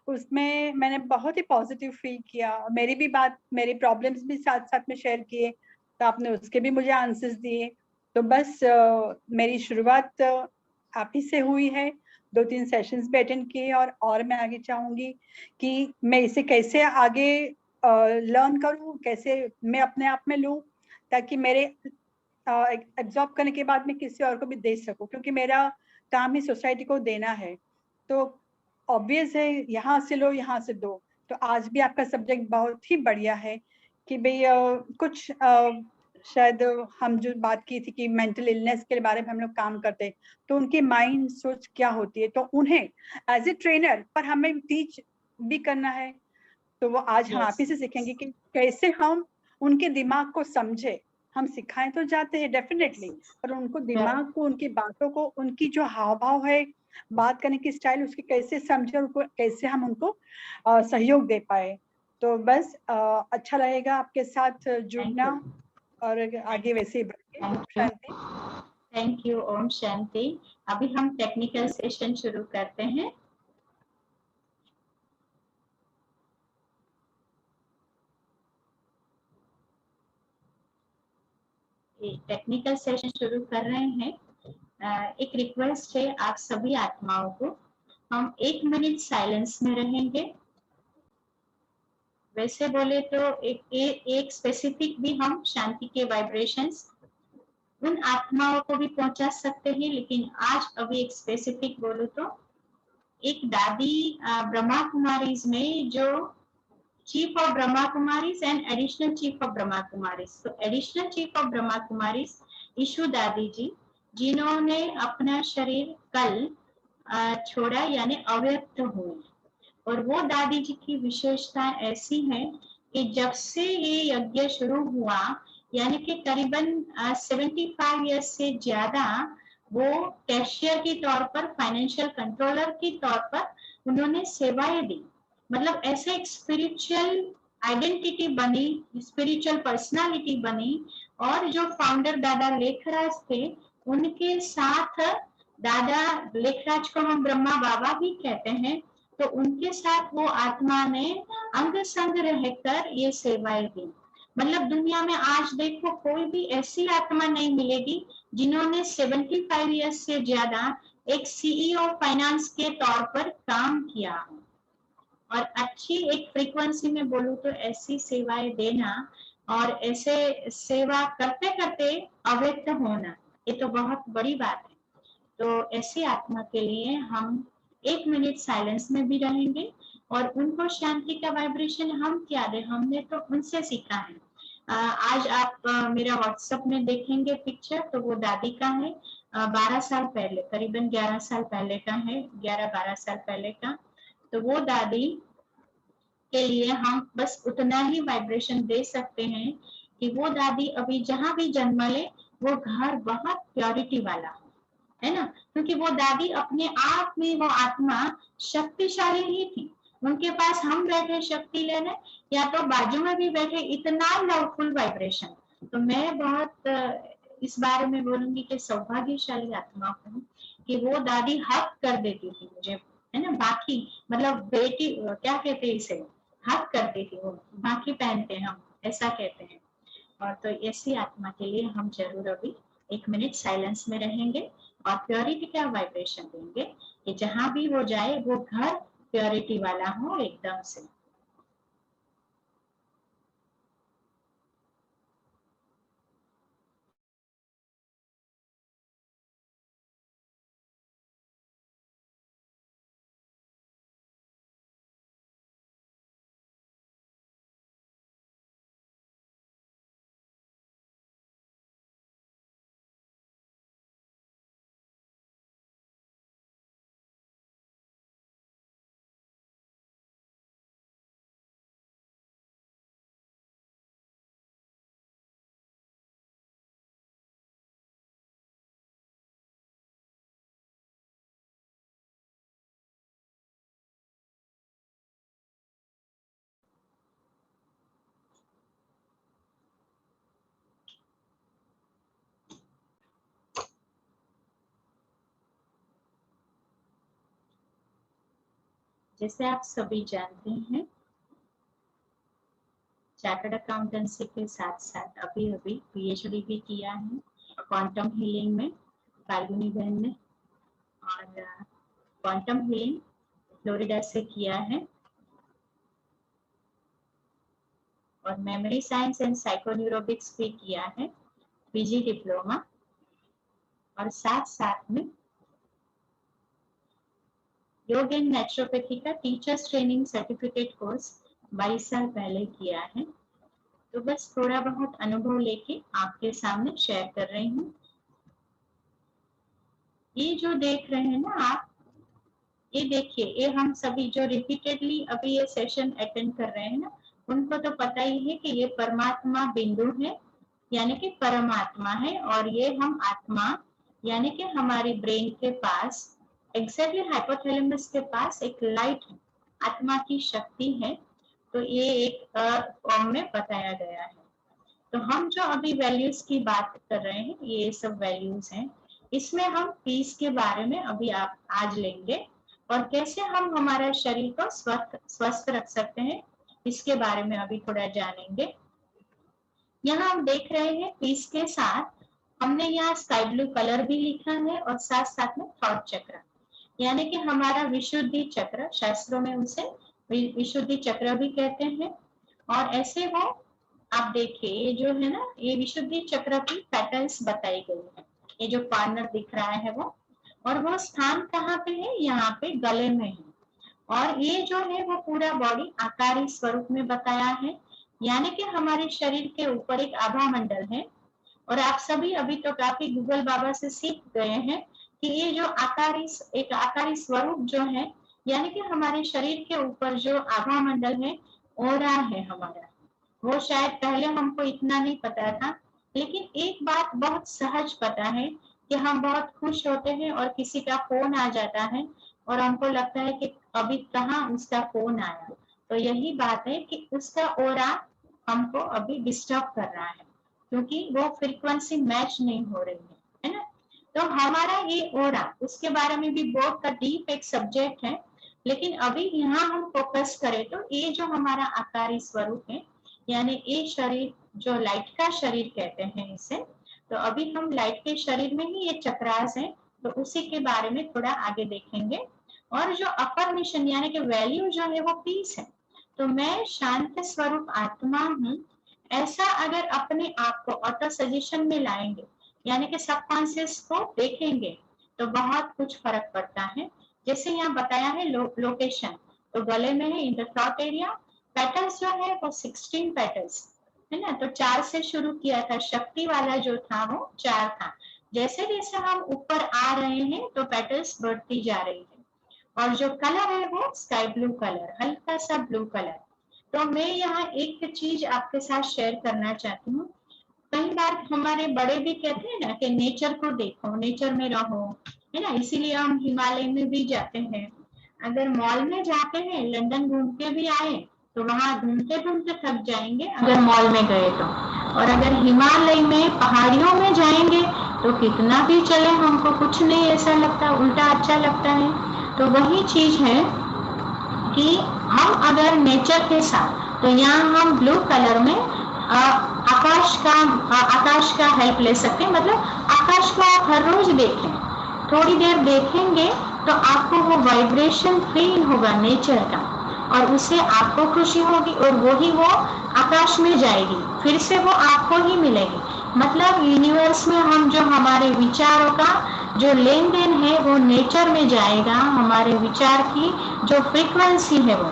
उसमें मैंने बहुत ही पॉजिटिव फील किया। मेरी भी बात, मेरी प्रॉब्लम्स भी साथ साथ में शेयर किए, तो आपने उसके भी मुझे आंसर्स दिए। तो बस मेरी शुरुआत आप ही से हुई है, 2-3 सेशंस भी अटेंड किए, और मैं आगे चाहूंगी कि मैं इसे कैसे आगे लर्न करूं, कैसे मैं अपने आप में लूं, ताकि मेरे एब्जॉर्ब करने के बाद मैं किसी और को भी दे सकूं, क्योंकि मेरा काम ही सोसाइटी को देना है। तो ऑब्वियस है, यहाँ से लो यहाँ से दो। तो आज भी आपका सब्जेक्ट बहुत ही बढ़िया है कि भाई कुछ शायद हम जो बात की थी कि मेंटल इलनेस के बारे में हम लोग काम करते हैं, तो उनकी माइंड सोच क्या होती है, तो उन्हें एज ए ट्रेनर पर हमें टीच भी करना है। तो वो आज हम आप ही से सीखेंगे कि कैसे हम उनके दिमाग को समझे। हम सिखाएं तो जाते हैं डेफिनेटली, पर उनको दिमाग को, उनकी बातों को, उनकी जो हाव भाव है, बात करने की स्टाइल, उसकी कैसे समझे, उनको कैसे हम उनको सहयोग दे पाए। तो बस अच्छा रहेगा आपके साथ जुड़ना, और आगे वैसे ही बढ़ेंगे। शांति। Thank you. ओम शांति। अभी हम टेक्निकल सेशन शुरू करते हैं। टेक्निकल सेशन शुरू कर रहे हैं। एक रिक्वेस्ट है आप सभी आत्माओं को, हम 1 मिनट साइलेंस में रहेंगे। वैसे बोले तो एक स्पेसिफिक भी हम शांति के वाइब्रेशंस उन आत्माओं को भी पहुंचा सकते हैं, लेकिन आज अभी एक स्पेसिफिक बोलूं तो एक दादी ब्रह्मा कुमारीज में जो chief of Brahma Kumaris and additional chief of Brahma Kumaris, तो additional chief of Brahma Kumaris Ishu Dadi ji, जिन्होंने अपना शरीर कल छोड़ा यानी अव्यक्त हुए, और वो दादी जी की विशेषता ऐसी है कि जब से ये यज्ञ शुरू हुआ यानी कि करीबन 75 ईयर्स से ज्यादा वो कैशियर के तौर पर, फाइनेंशियल कंट्रोलर के तौर पर उन्होंने सेवाएं दी। मतलब ऐसे एक स्पिरिचुअल आइडेंटिटी बनी, स्पिरिचुअल पर्सनालिटी बनी। और जो फाउंडर दादा लेखराज थे, उनके साथ दादा लेखराज को हम ब्रह्मा बाबा भी कहते हैं, तो उनके साथ वो आत्मा ने अंग संग रहकर ये सेवाएं दी। मतलब दुनिया में आज देखो कोई भी ऐसी आत्मा नहीं मिलेगी जिन्होंने 75 ईयर्स से ज्यादा एक सीईओ फाइनेंस के तौर पर काम किया हो, और अच्छी एक फ्रीक्वेंसी में बोलूं तो ऐसी सेवाएं देना और ऐसे सेवा करते करते अव्यक्त होना, ये तो बहुत बड़ी बात है। तो ऐसी आत्मा के लिए हम 1 मिनट साइलेंस में भी रहेंगे, और उनको शांति का वाइब्रेशन हम क्या दे, हमने तो उनसे सीखा है। आज आप मेरा व्हाट्सएप में देखेंगे पिक्चर, तो वो दादी का है, 12 साल पहले, करीबन 11 साल पहले का है, 11-12 साल पहले का। तो वो दादी के लिए हम बस उतना ही वाइब्रेशन दे सकते हैं कि वो दादी अभी जहां भी जन्म ले वो घर बहुत प्योरिटी वाला हो, है ना, क्योंकि वो दादी अपने आप में, वो आत्मा शक्तिशाली ही थी। उनके पास हम बैठे शक्ति लेने या तो बाजू में भी बैठे, इतना लवफुल वाइब्रेशन। तो मैं बहुत इस बारे में बोलूंगी कि सौभाग्यशाली आत्मा हूँ कि वो दादी हक कर देती थी मुझे, है ना। बाकी मतलब बेटी क्या कहते हैं इसे, हक करती थी वो, बाकी पहनते हैं हम, ऐसा कहते हैं। और तो ऐसी आत्मा के लिए हम जरूर अभी 1 मिनट साइलेंस में रहेंगे और प्योरिटी का वाइब्रेशन देंगे कि जहां भी वो जाए वो घर प्योरिटी वाला हो एकदम से। जैसे आप सभी जानते हैं, चार्टर्ड अकाउंटेंसी के साथ साथ अभी अभी पीएचडी भी किया है क्वांटम हीलिंग में फाल्गुनी बहन ने। क्वांटम हीलिंग फ्लोरिडा से किया है, और मेमोरी साइंस एंड साइकोन्यूरोबिक्स भी किया है, पीजी डिप्लोमा, और साथ साथ में योग एंड नेचुरोपैथी का टीचर्स ट्रेनिंग सर्टिफिकेट कोर्स 22 साल पहले किया है। तो बस थोड़ा बहुत अनुभव लेके आपके सामने शेयर कर रही हूँ। ये जो देख रहे हैं ना आप, ये देखिए, ये हम सभी जो रिपीटेडली अभी ये सेशन अटेंड कर रहे हैं ना, उनको तो पता ही है कि ये परमात्मा बिंदु है, यानी कि परमात्मा है, और ये हम आत्मा यानी कि हमारी ब्रेन के पास एग्जैक्टली हाइपोथैलेमस के पास एक लाइट आत्मा की शक्ति है। तो ये एक फॉर्म में बताया गया है। तो हम जो अभी वैल्यूज की बात कर रहे हैं, ये सब वैल्यूज हैं। इसमें हम पीस के बारे में अभी आप आज लेंगे, और कैसे हम हमारा शरीर को स्वस्थ रख सकते हैं, इसके बारे में अभी थोड़ा जानेंगे। यहाँ हम देख रहे हैं पीस के साथ हमने यहाँ स्काई ब्लू कलर भी लिखा है, और साथ साथ में थॉट चक्र, यानी कि हमारा विशुद्धि चक्र, शास्त्रों में उसे विशुद्धि चक्र भी कहते हैं। और ऐसे वो आप देखिए, ये जो है ना, ये विशुद्धि चक्र की पैटर्न्स बताई गई है। ये जो कॉर्नर दिख रहा है वो, और वो स्थान कहाँ पे है, यहाँ पे गले में है। और ये जो है वो पूरा बॉडी आकारी स्वरूप में बताया है, यानी कि हमारे शरीर के ऊपर एक आभा मंडल है। और आप सभी अभी तो काफी गूगल बाबा से सीख गए हैं कि ये जो एक आकारी स्वरूप जो है, यानी कि हमारे शरीर के ऊपर जो आभा मंडल है, ओरा है हमारा, वो शायद पहले हमको इतना नहीं पता था। लेकिन एक बात बहुत सहज पता है कि हम बहुत खुश होते हैं और किसी का फोन आ जाता है, और हमको लगता है कि अभी कहाँ उसका फोन आया। तो यही बात है कि उसका ओरा हमको अभी डिस्टर्ब कर रहा है, क्योंकि वो फ्रीक्वेंसी मैच नहीं हो रही है ना। तो हमारा ये ओरा, उसके बारे में भी बहुत का डीप एक सब्जेक्ट है, लेकिन अभी यहाँ हम फोकस करें तो ये जो हमारा आकारी स्वरूप है, यानी ये शरीर जो लाइट का शरीर कहते हैं इसे, तो अभी हम लाइट के शरीर में ही ये चक्रास है, तो उसी के बारे में थोड़ा आगे देखेंगे। और जो अफर्मेशन यानी कि वैल्यू जो है वो पीस है। तो मैं शांत स्वरूप आत्मा हूँ, ऐसा अगर अपने आप को ऑटो सजेशन में लाएंगे, यानी कि सबकॉन्शियस को देखेंगे, तो बहुत कुछ फर्क पड़ता है। जैसे यहाँ बताया है लोकेशन, तो गले में है in the throat area. Patterns जो है वो 16 पैटर्न्स है ना। तो 4 से शुरू किया था, शक्ति वाला जो था वो 4 था। जैसे जैसे हम ऊपर आ रहे हैं तो पैटर्न्स बढ़ती जा रही है। और जो कलर है वो स्काई ब्लू कलर, हल्का सा ब्लू कलर। तो मैं यहाँ एक चीज आपके साथ शेयर करना चाहती हूँ। कई बार हमारे बड़े भी कहते हैं ना कि नेचर को देखो, नेचर में रहो, है ना। इसीलिए हम हिमालय में भी जाते हैं। अगर मॉल में जाते हैं, लंदन घूम के भी आए, तो वहां घूमते घूमते थक जाएंगे अगर मॉल में गए तो। और अगर हिमालय में पहाड़ियों में जाएंगे तो कितना भी चले हमको कुछ नहीं ऐसा लगता, उल्टा अच्छा लगता है। तो वही चीज है कि हम अगर नेचर के साथ, तो यहाँ हम ब्लू कलर में आकाश का हेल्प ले सकते हैं। मतलब आकाश को आप हर रोज देखें, थोड़ी देर देखेंगे तो आपको वो वाइब्रेशन फील होगा नेचर का, और उससे आपको खुशी होगी, और वही वो आकाश में जाएगी, फिर से वो आपको ही मिलेगी। मतलब यूनिवर्स में हम जो हमारे विचारों का जो लेन देन है वो नेचर में जाएगा, हमारे विचार की जो फ्रीक्वेंसी है वो,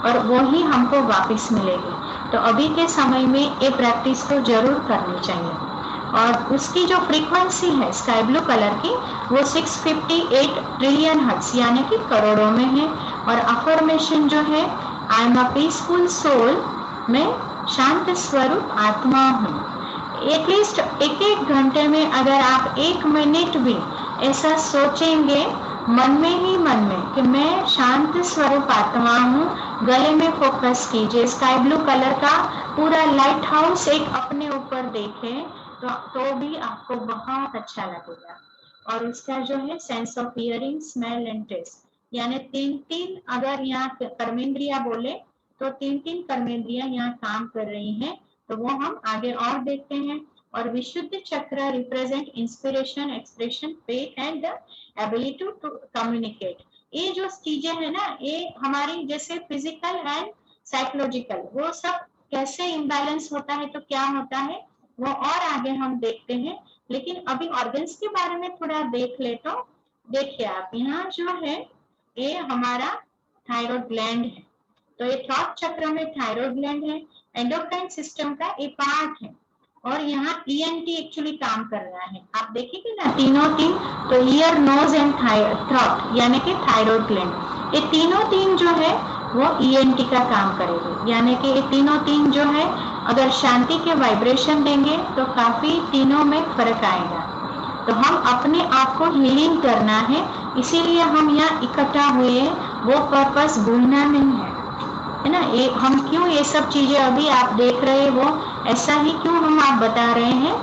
और वो ही हमको वापस मिलेगी। तो अभी के समय में ये प्रैक्टिस तो जरूर करनी चाहिए। और उसकी जो फ्रीक्वेंसी है स्काई ब्लू कलर की, वो 658 ट्रिलियन हर्ट्ज यानी कि करोड़ों में है। और अफर्मेशन जो है, I am a peaceful soul, मैं शांत स्वरूप आत्मा हूँ। एटलीस्ट एक घंटे में अगर आप 1 मिनट भी ऐसा सोचेंगे मन में ही मन में कि मैं शांत स्वरूप आत्मा हूँ, गले में फोकस कीजिए, स्काई ब्लू कलर का पूरा लाइट हाउस एक अपने ऊपर देखें, तो भी आपको बहुत अच्छा लगेगा। और उसका जो है sense of hearing, smell and taste, यानी 3 अगर यहाँ कर्मेंद्रिया बोले तो 3 कर्मेंद्रिया यहाँ काम कर रही हैं। तो वो हम आगे और देखते हैं। और Vishuddha chakra represent inspiration, expression, faith and the ability to communicate. ये जो चीजें है ना, ये हमारी जैसे फिजिकल एंड साइकोलॉजिकल, वो सब कैसे इम्बैलेंस होता है तो क्या होता है वो और आगे हम देखते हैं। लेकिन अभी ऑर्गन्स के बारे में थोड़ा देख ले तो देखिए आप, यहाँ जो है ये हमारा थायराइड ग्लैंड है, तो ये थ्रॉट चक्र में थायराइड ग्लैंड है, एंडोक्राइन सिस्टम का ये पार्ट है, और यहाँ ईएनटी एक्चुअली काम कर रहा है। आप देखेंगे ना तीनों तीन, तो ईयर, नोज एंड थ्रॉट यानी कि थायराइड ग्लैंड, ये तीनों तीन जो है वो ईएनटी का काम करेंगे। यानी कि ये तीनों तीन जो है अगर शांति के वाइब्रेशन देंगे तो काफी तीनों में फर्क आएगा। तो हम अपने आप को हीलिंग करना है, इसीलिए हम यहाँ इकट्ठा हुए, वो पर्पस भूलना नहीं है ना। ये हम क्यों ये सब चीजें अभी आप देख रहे हो, ऐसा ही क्यों हम आप बता रहे हैं,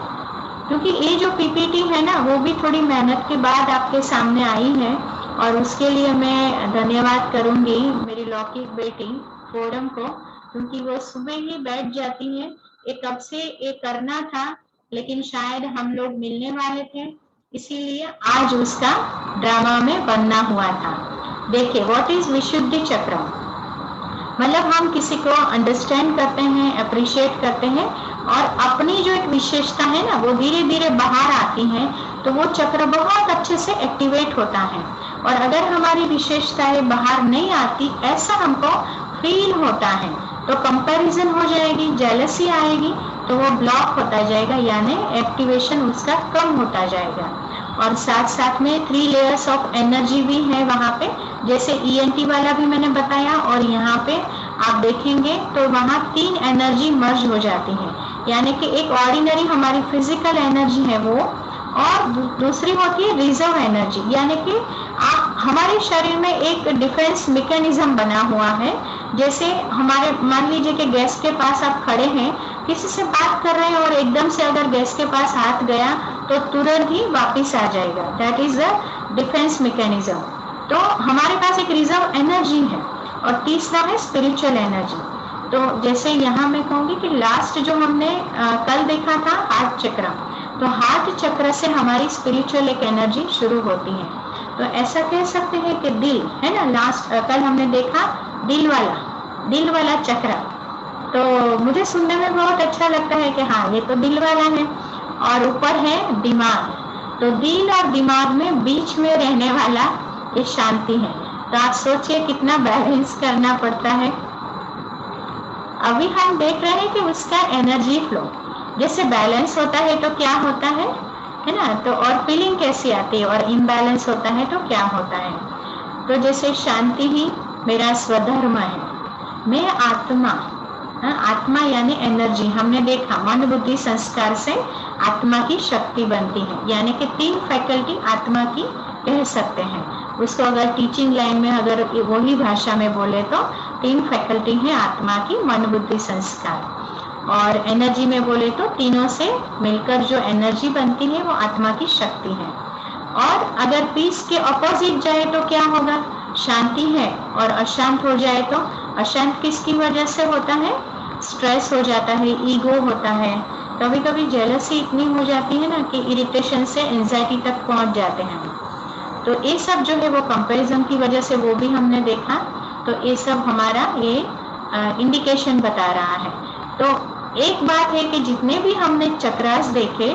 क्योंकि ये जो पीपीटी है ना वो भी थोड़ी मेहनत के बाद आपके सामने आई है, और उसके लिए मैं धन्यवाद करूंगी मेरी लौकिक बेटी फोरम को, क्योंकि वो सुबह ही बैठ जाती है। ये कब से ये करना था, लेकिन शायद हम लोग मिलने वाले थे, इसीलिए आज उसका ड्रामा में बनना हुआ था। देखिए व्हाट इज विशुद्धि चक्र, मतलब हम किसी को अंडरस्टैंड करते हैं, अप्रिशिएट करते हैं, और अपनी जो एक विशेषता है ना वो धीरे धीरे बाहर आती है, तो वो चक्र बहुत अच्छे से एक्टिवेट होता है। और अगर हमारी विशेषताएं बाहर नहीं आती, ऐसा हमको फील होता है, तो कंपैरिजन हो जाएगी, जेलसी आएगी, तो वो ब्लॉक होता जाएगा, यानी एक्टिवेशन उसका कम होता जाएगा। और साथ साथ में 3 लेयर्स ऑफ एनर्जी भी है वहाँ पे, जैसे ईएनटी वाला भी मैंने बताया, और यहाँ पे आप देखेंगे तो वहाँ 3 एनर्जी मर्ज हो जाती है, यानी कि एक ऑर्डिनरी हमारी फिजिकल एनर्जी है वो, और दूसरी होती है रिजर्व एनर्जी, यानी कि आप हमारे शरीर में एक डिफेंस मैकेनिज्म बना हुआ है। जैसे हमारे मान लीजिए कि गैस के पास आप खड़े हैं, किसी से बात कर रहे हैं, और एकदम से अगर गैस के पास हाथ गया तो तुरंत ही वापिस आ जाएगा, that is the defence mechanism. तो हमारे पास एक रिजर्व एनर्जी है, और तीसरा है स्पिरिचुअल एनर्जी। तो जैसे यहाँ मैं कहूँगी कि लास्ट जो हमने कल देखा था हार्ट चक्र, तो हार्ट चक्र से हमारी स्पिरिचुअल एक एनर्जी शुरू होती है। तो ऐसा कह सकते हैं कि दिल है ना, लास्ट कल हमने देखा दिल वाला चक्र, तो मुझे सुनने में बहुत अच्छा लगता है कि हाँ ये तो दिल वाला है। और ऊपर है दिमाग, तो दिल और दिमाग में बीच में रहने वाला ये शांति है। तो आप सोचिए कितना बैलेंस करना पड़ता है। अभी हम देख रहे हैं कि उसका एनर्जी फ्लो जैसे बैलेंस होता है तो क्या होता है ना, तो और फीलिंग कैसी आती है, और इम्बैलेंस होता है तो क्या होता है। तो जैसे शांति ही मेरा स्वधर्म है, मैं आत्मा, आत्मा यानी एनर्जी, हमने देखा मन बुद्धि संस्कार से आत्मा की शक्ति बनती है, यानी कि 3 फैकल्टी आत्मा की कह सकते हैं उसको। अगर टीचिंग लाइन में अगर वही भाषा में बोले तो 3 फैकल्टी है आत्मा की, मन बुद्धि संस्कार। और एनर्जी में बोले तो तीनों से मिलकर जो एनर्जी बनती है वो आत्मा की शक्ति है। और अगर पीस के ऑपोजिट जाए तो क्या होगा, शांति है, और अशांत हो जाए तो अशांत किसकी वजह से होता है, स्ट्रेस हो जाता है, ईगो होता है, कभी कभी जेलसी इतनी हो जाती है ना कि इरिटेशन से एंजाइटी तक पहुंच जाते हैं। तो ये सब जो है वो कंपैरिजन की वजह से वो भी हमने देखा। तो ये सब हमारा ये इंडिकेशन बता रहा है। तो एक बात है कि जितने भी हमने चक्रास देखे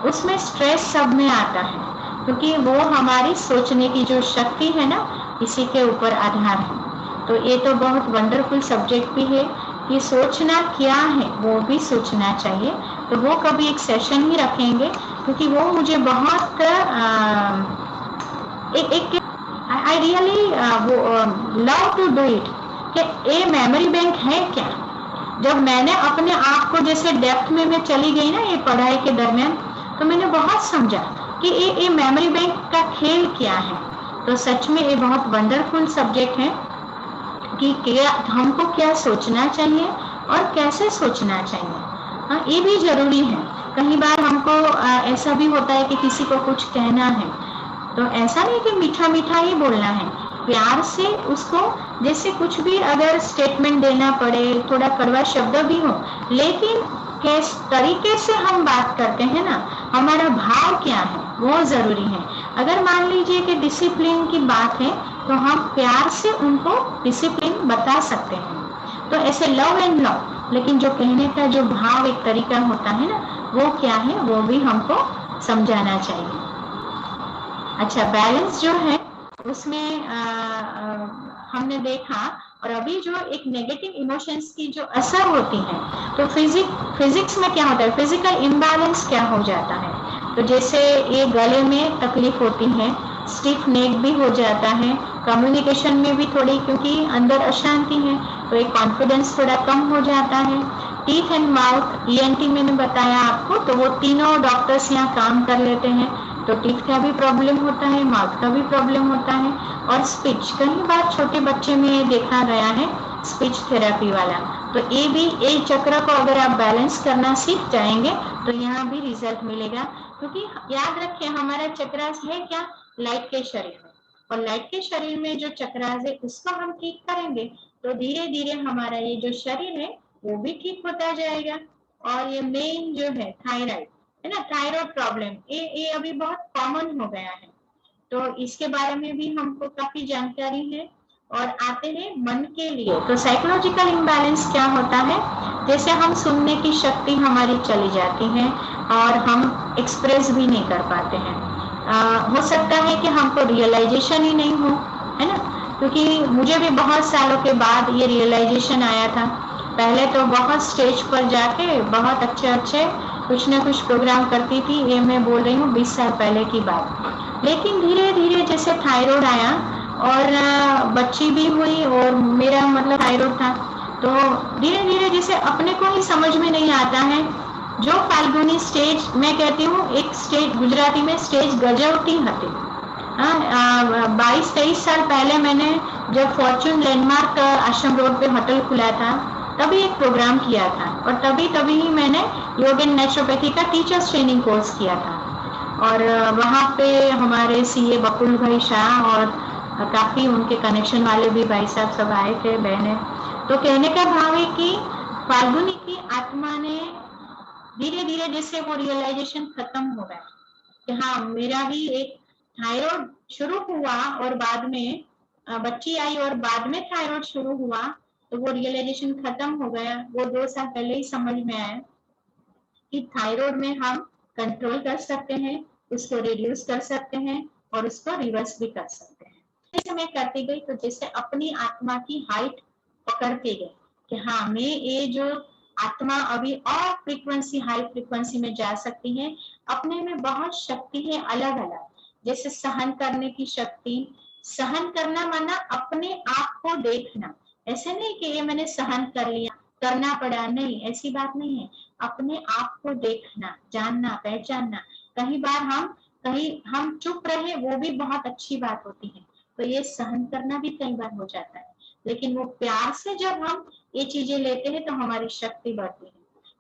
उसमें स्ट्रेस सब में आता है, क्योंकि वो हमारी सोचने की जो शक्ति है ना इसी के ऊपर आधार है। तो ये तो बहुत वंडरफुल सब्जेक्ट भी है कि सोचना क्या है वो भी सोचना चाहिए। तो वो कभी एक सेशन ही रखेंगे, क्योंकि वो मुझे बहुत I really love to do it कि ये मेमोरी बैंक है क्या। जब मैंने अपने आप को जैसे डेप्थ में मैं चली गई ना ये पढ़ाई के दरमियान, तो मैंने बहुत समझा कि ये मेमोरी बैंक का खेल क्या है। तो सच में ये बहुत वंडरफुल सब्जेक्ट है कि क्या हमको क्या सोचना चाहिए और कैसे सोचना चाहिए। हाँ, ये भी जरूरी है। कई बार हमको ऐसा भी होता है कि किसी को कुछ कहना है, तो ऐसा नहीं कि मीठा मीठा ही बोलना है, प्यार से उसको जैसे कुछ भी अगर स्टेटमेंट देना पड़े, थोड़ा कड़वा शब्द भी हो, लेकिन किस तरीके से हम बात करते हैं ना, हमारा भाव क्या है वो जरूरी है। अगर मान लीजिए कि डिसिप्लिन की बात है तो हम प्यार से उनको डिसिप्लिन बता सकते हैं, तो ऐसे लव एंड लव, लेकिन जो कहने का जो भाव एक तरीका होता है ना, वो क्या है वो भी हमको समझाना चाहिए। अच्छा, बैलेंस जो है उसमें हमने देखा, और अभी जो एक नेगेटिव इमोशंस की जो असर होती है, तो फिजिक्स में क्या होता है, फिजिकल इम्बैलेंस क्या हो जाता है। तो जैसे ये गले में तकलीफ होती है, स्टिफ नेक भी हो जाता है, कम्युनिकेशन में भी थोड़ी, क्योंकि अंदर अशांति है तो एक कॉन्फिडेंस थोड़ा कम हो जाता है। टीथ एंड माउथ, ईएनटी मैंने बताया आपको, तो वो तीनों डॉक्टर्स यहाँ काम कर लेते हैं, तो टीथ का भी प्रॉब्लम होता है, माउथ का भी प्रॉब्लम होता है, और स्पीच कई बार छोटे बच्चे में देखा गया है स्पीच थेरेपी वाला। तो ये भी, ये चक्र को अगर आप बैलेंस करना सीख जाएंगे तो यहाँ भी रिजल्ट मिलेगा। क्योंकि याद रखिए हमारा चक्रास है क्या, लाइट के शरीर में, और लाइट के शरीर में जो चक्रास है उसको हम ठीक करेंगे तो धीरे धीरे हमारा ये जो शरीर है वो भी ठीक होता जाएगा। और ये मेन जो है थायराइड है ना, थायराइड प्रॉब्लम, ये अभी बहुत कॉमन हो गया है, तो इसके बारे में भी हमको काफी जानकारी है। और आते हैं मन के लिए, तो साइकोलॉजिकल इम्बैलेंस क्या होता है, जैसे हम सुनने की शक्ति हमारी चली जाती है और हम एक्सप्रेस भी नहीं कर पाते हैं। हो सकता है कि हमको रियलाइजेशन ही नहीं हो, है ना, क्योंकि मुझे भी बहुत सालों के बाद ये रियलाइजेशन आया था। पहले तो बहुत स्टेज पर जाके बहुत अच्छे कुछ ना कुछ प्रोग्राम करती थी, ये मैं बोल रही हूँ 20 साल पहले की बात। लेकिन धीरे धीरे जैसे थायराइड आया और बच्ची भी हुई और मेरा मतलब थायराइड था, तो धीरे धीरे जैसे अपने को ही समझ में नहीं आता है। जो फाल्गुनी स्टेज, मैं कहती हूँ एक स्टेज गुजराती में स्टेज गजवती हती। 22-23 साल पहले मैंने जब फॉर्च्यून लैंडमार्क आश्रम रोड पे होटल खुला था तभी एक प्रोग्राम किया था, और तभी ही मैंने योग एंड नेचुरोपैथी का टीचर्स ट्रेनिंग कोर्स किया था। और वहाँ पे हमारे सीए बकुल भाई शाह और काफी उनके कनेक्शन वाले भी भाई साहब सब आए थे, बहने। तो कहने का भाव है कि फाल्गुनी की आत्मा ने धीरे धीरे जैसे वो रियलाइजेशन खत्म हो गया कि हाँ मेरा भी एक थायराइड शुरू हुआ और बाद में बच्ची आई और बाद में थायराइड शुरू हुआ, तो वो रियलाइजेशन खत्म हो गया। वो 2 साल पहले ही समझ में आया कि थायराइड में हम कंट्रोल कर सकते हैं, उसको रिड्यूस कर सकते हैं और उसको रिवर्स भी कर सकते हैं। जैसे मैं करती गई तो जैसे अपनी आत्मा की हाइट पकड़ती गई कि हाँ मैं ये जो आत्मा अभी और फ्रीक्वेंसी, हाई फ्रीक्वेंसी में जा सकती है, अपने में बहुत शक्ति है अलग अलग, जैसे सहन करने की शक्ति। सहन करना माना अपने आप को देखना, ऐसे नहीं कि ये मैंने सहन कर लिया, करना पड़ा, नहीं, ऐसी बात नहीं है। अपने आप को देखना, जानना, पहचानना। कहीं हम चुप रहे वो भी बहुत अच्छी बात होती है, तो ये सहन करना भी कई बार हो जाता है, लेकिन वो प्यार से जब हम ये चीजें लेते हैं तो हमारी शक्ति बढ़ती है।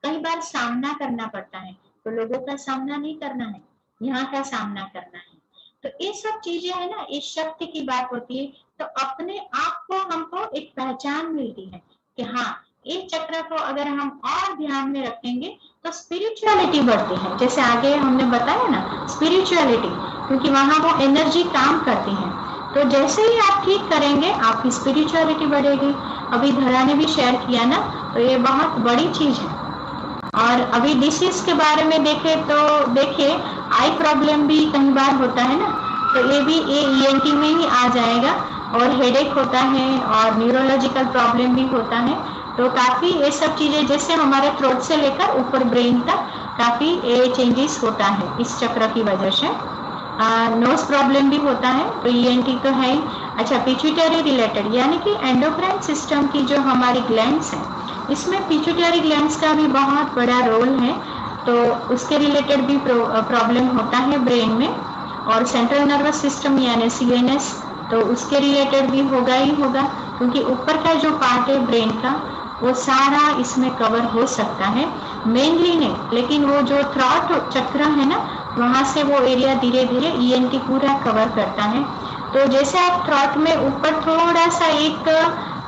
कई बार सामना करना पड़ता है, तो लोगों का सामना नहीं करना है, यहाँ का सामना करना है। तो ये सब चीजें है ना, इस शक्ति की बात होती है। तो अपने आप को हमको एक पहचान मिलती है कि हाँ इस चक्र को अगर हम और ध्यान में रखेंगे तो स्पिरिचुअलिटी बढ़ती है। जैसे आगे हमने बताया ना स्पिरिचुअलिटी, क्योंकि वहां वो एनर्जी काम करती है, तो जैसे ही आप ठीक करेंगे आपकी स्पिरिचुअलिटी बढ़ेगी। अभी धरा ने भी शेयर किया ना, तो ये बहुत बड़ी चीज है। और अभी डिसीज के बारे में देखे तो देखिए आई प्रॉब्लम भी कई बार होता है ना, तो ये भी ईएनटी में ही आ जाएगा। और हेडेक होता है और न्यूरोलॉजिकल प्रॉब्लम भी होता है, तो काफी ये सब चीजें जैसे हमारे थ्रोट से लेकर ऊपर ब्रेन तक काफी ये चेंजेस होता है इस चक्र की वजह से। नोज प्रॉब्लम भी होता है, तो ईएनटी तो है ही। अच्छा, पिट्यूटरी रिलेटेड यानी कि एंडोक्राइन सिस्टम की जो हमारी ग्लैंड्स हैं, इसमें पिट्यूटरी ग्लैंड्स का भी बहुत बड़ा रोल है, तो उसके रिलेटेड भी प्रॉब्लम होता है ब्रेन में। और सेंट्रल नर्वस सिस्टम यानी सीएनएस, तो उसके रिलेटेड भी होगा ही होगा, क्योंकि ऊपर का जो पार्ट है ब्रेन का वो सारा इसमें कवर हो सकता है, मेनली नहीं, लेकिन वो जो थ्रॉट चक्र है ना, वहां से वो एरिया धीरे धीरे ईएनटी पूरा कवर करता है। तो जैसे आप थ्रॉट में ऊपर थोड़ा सा एक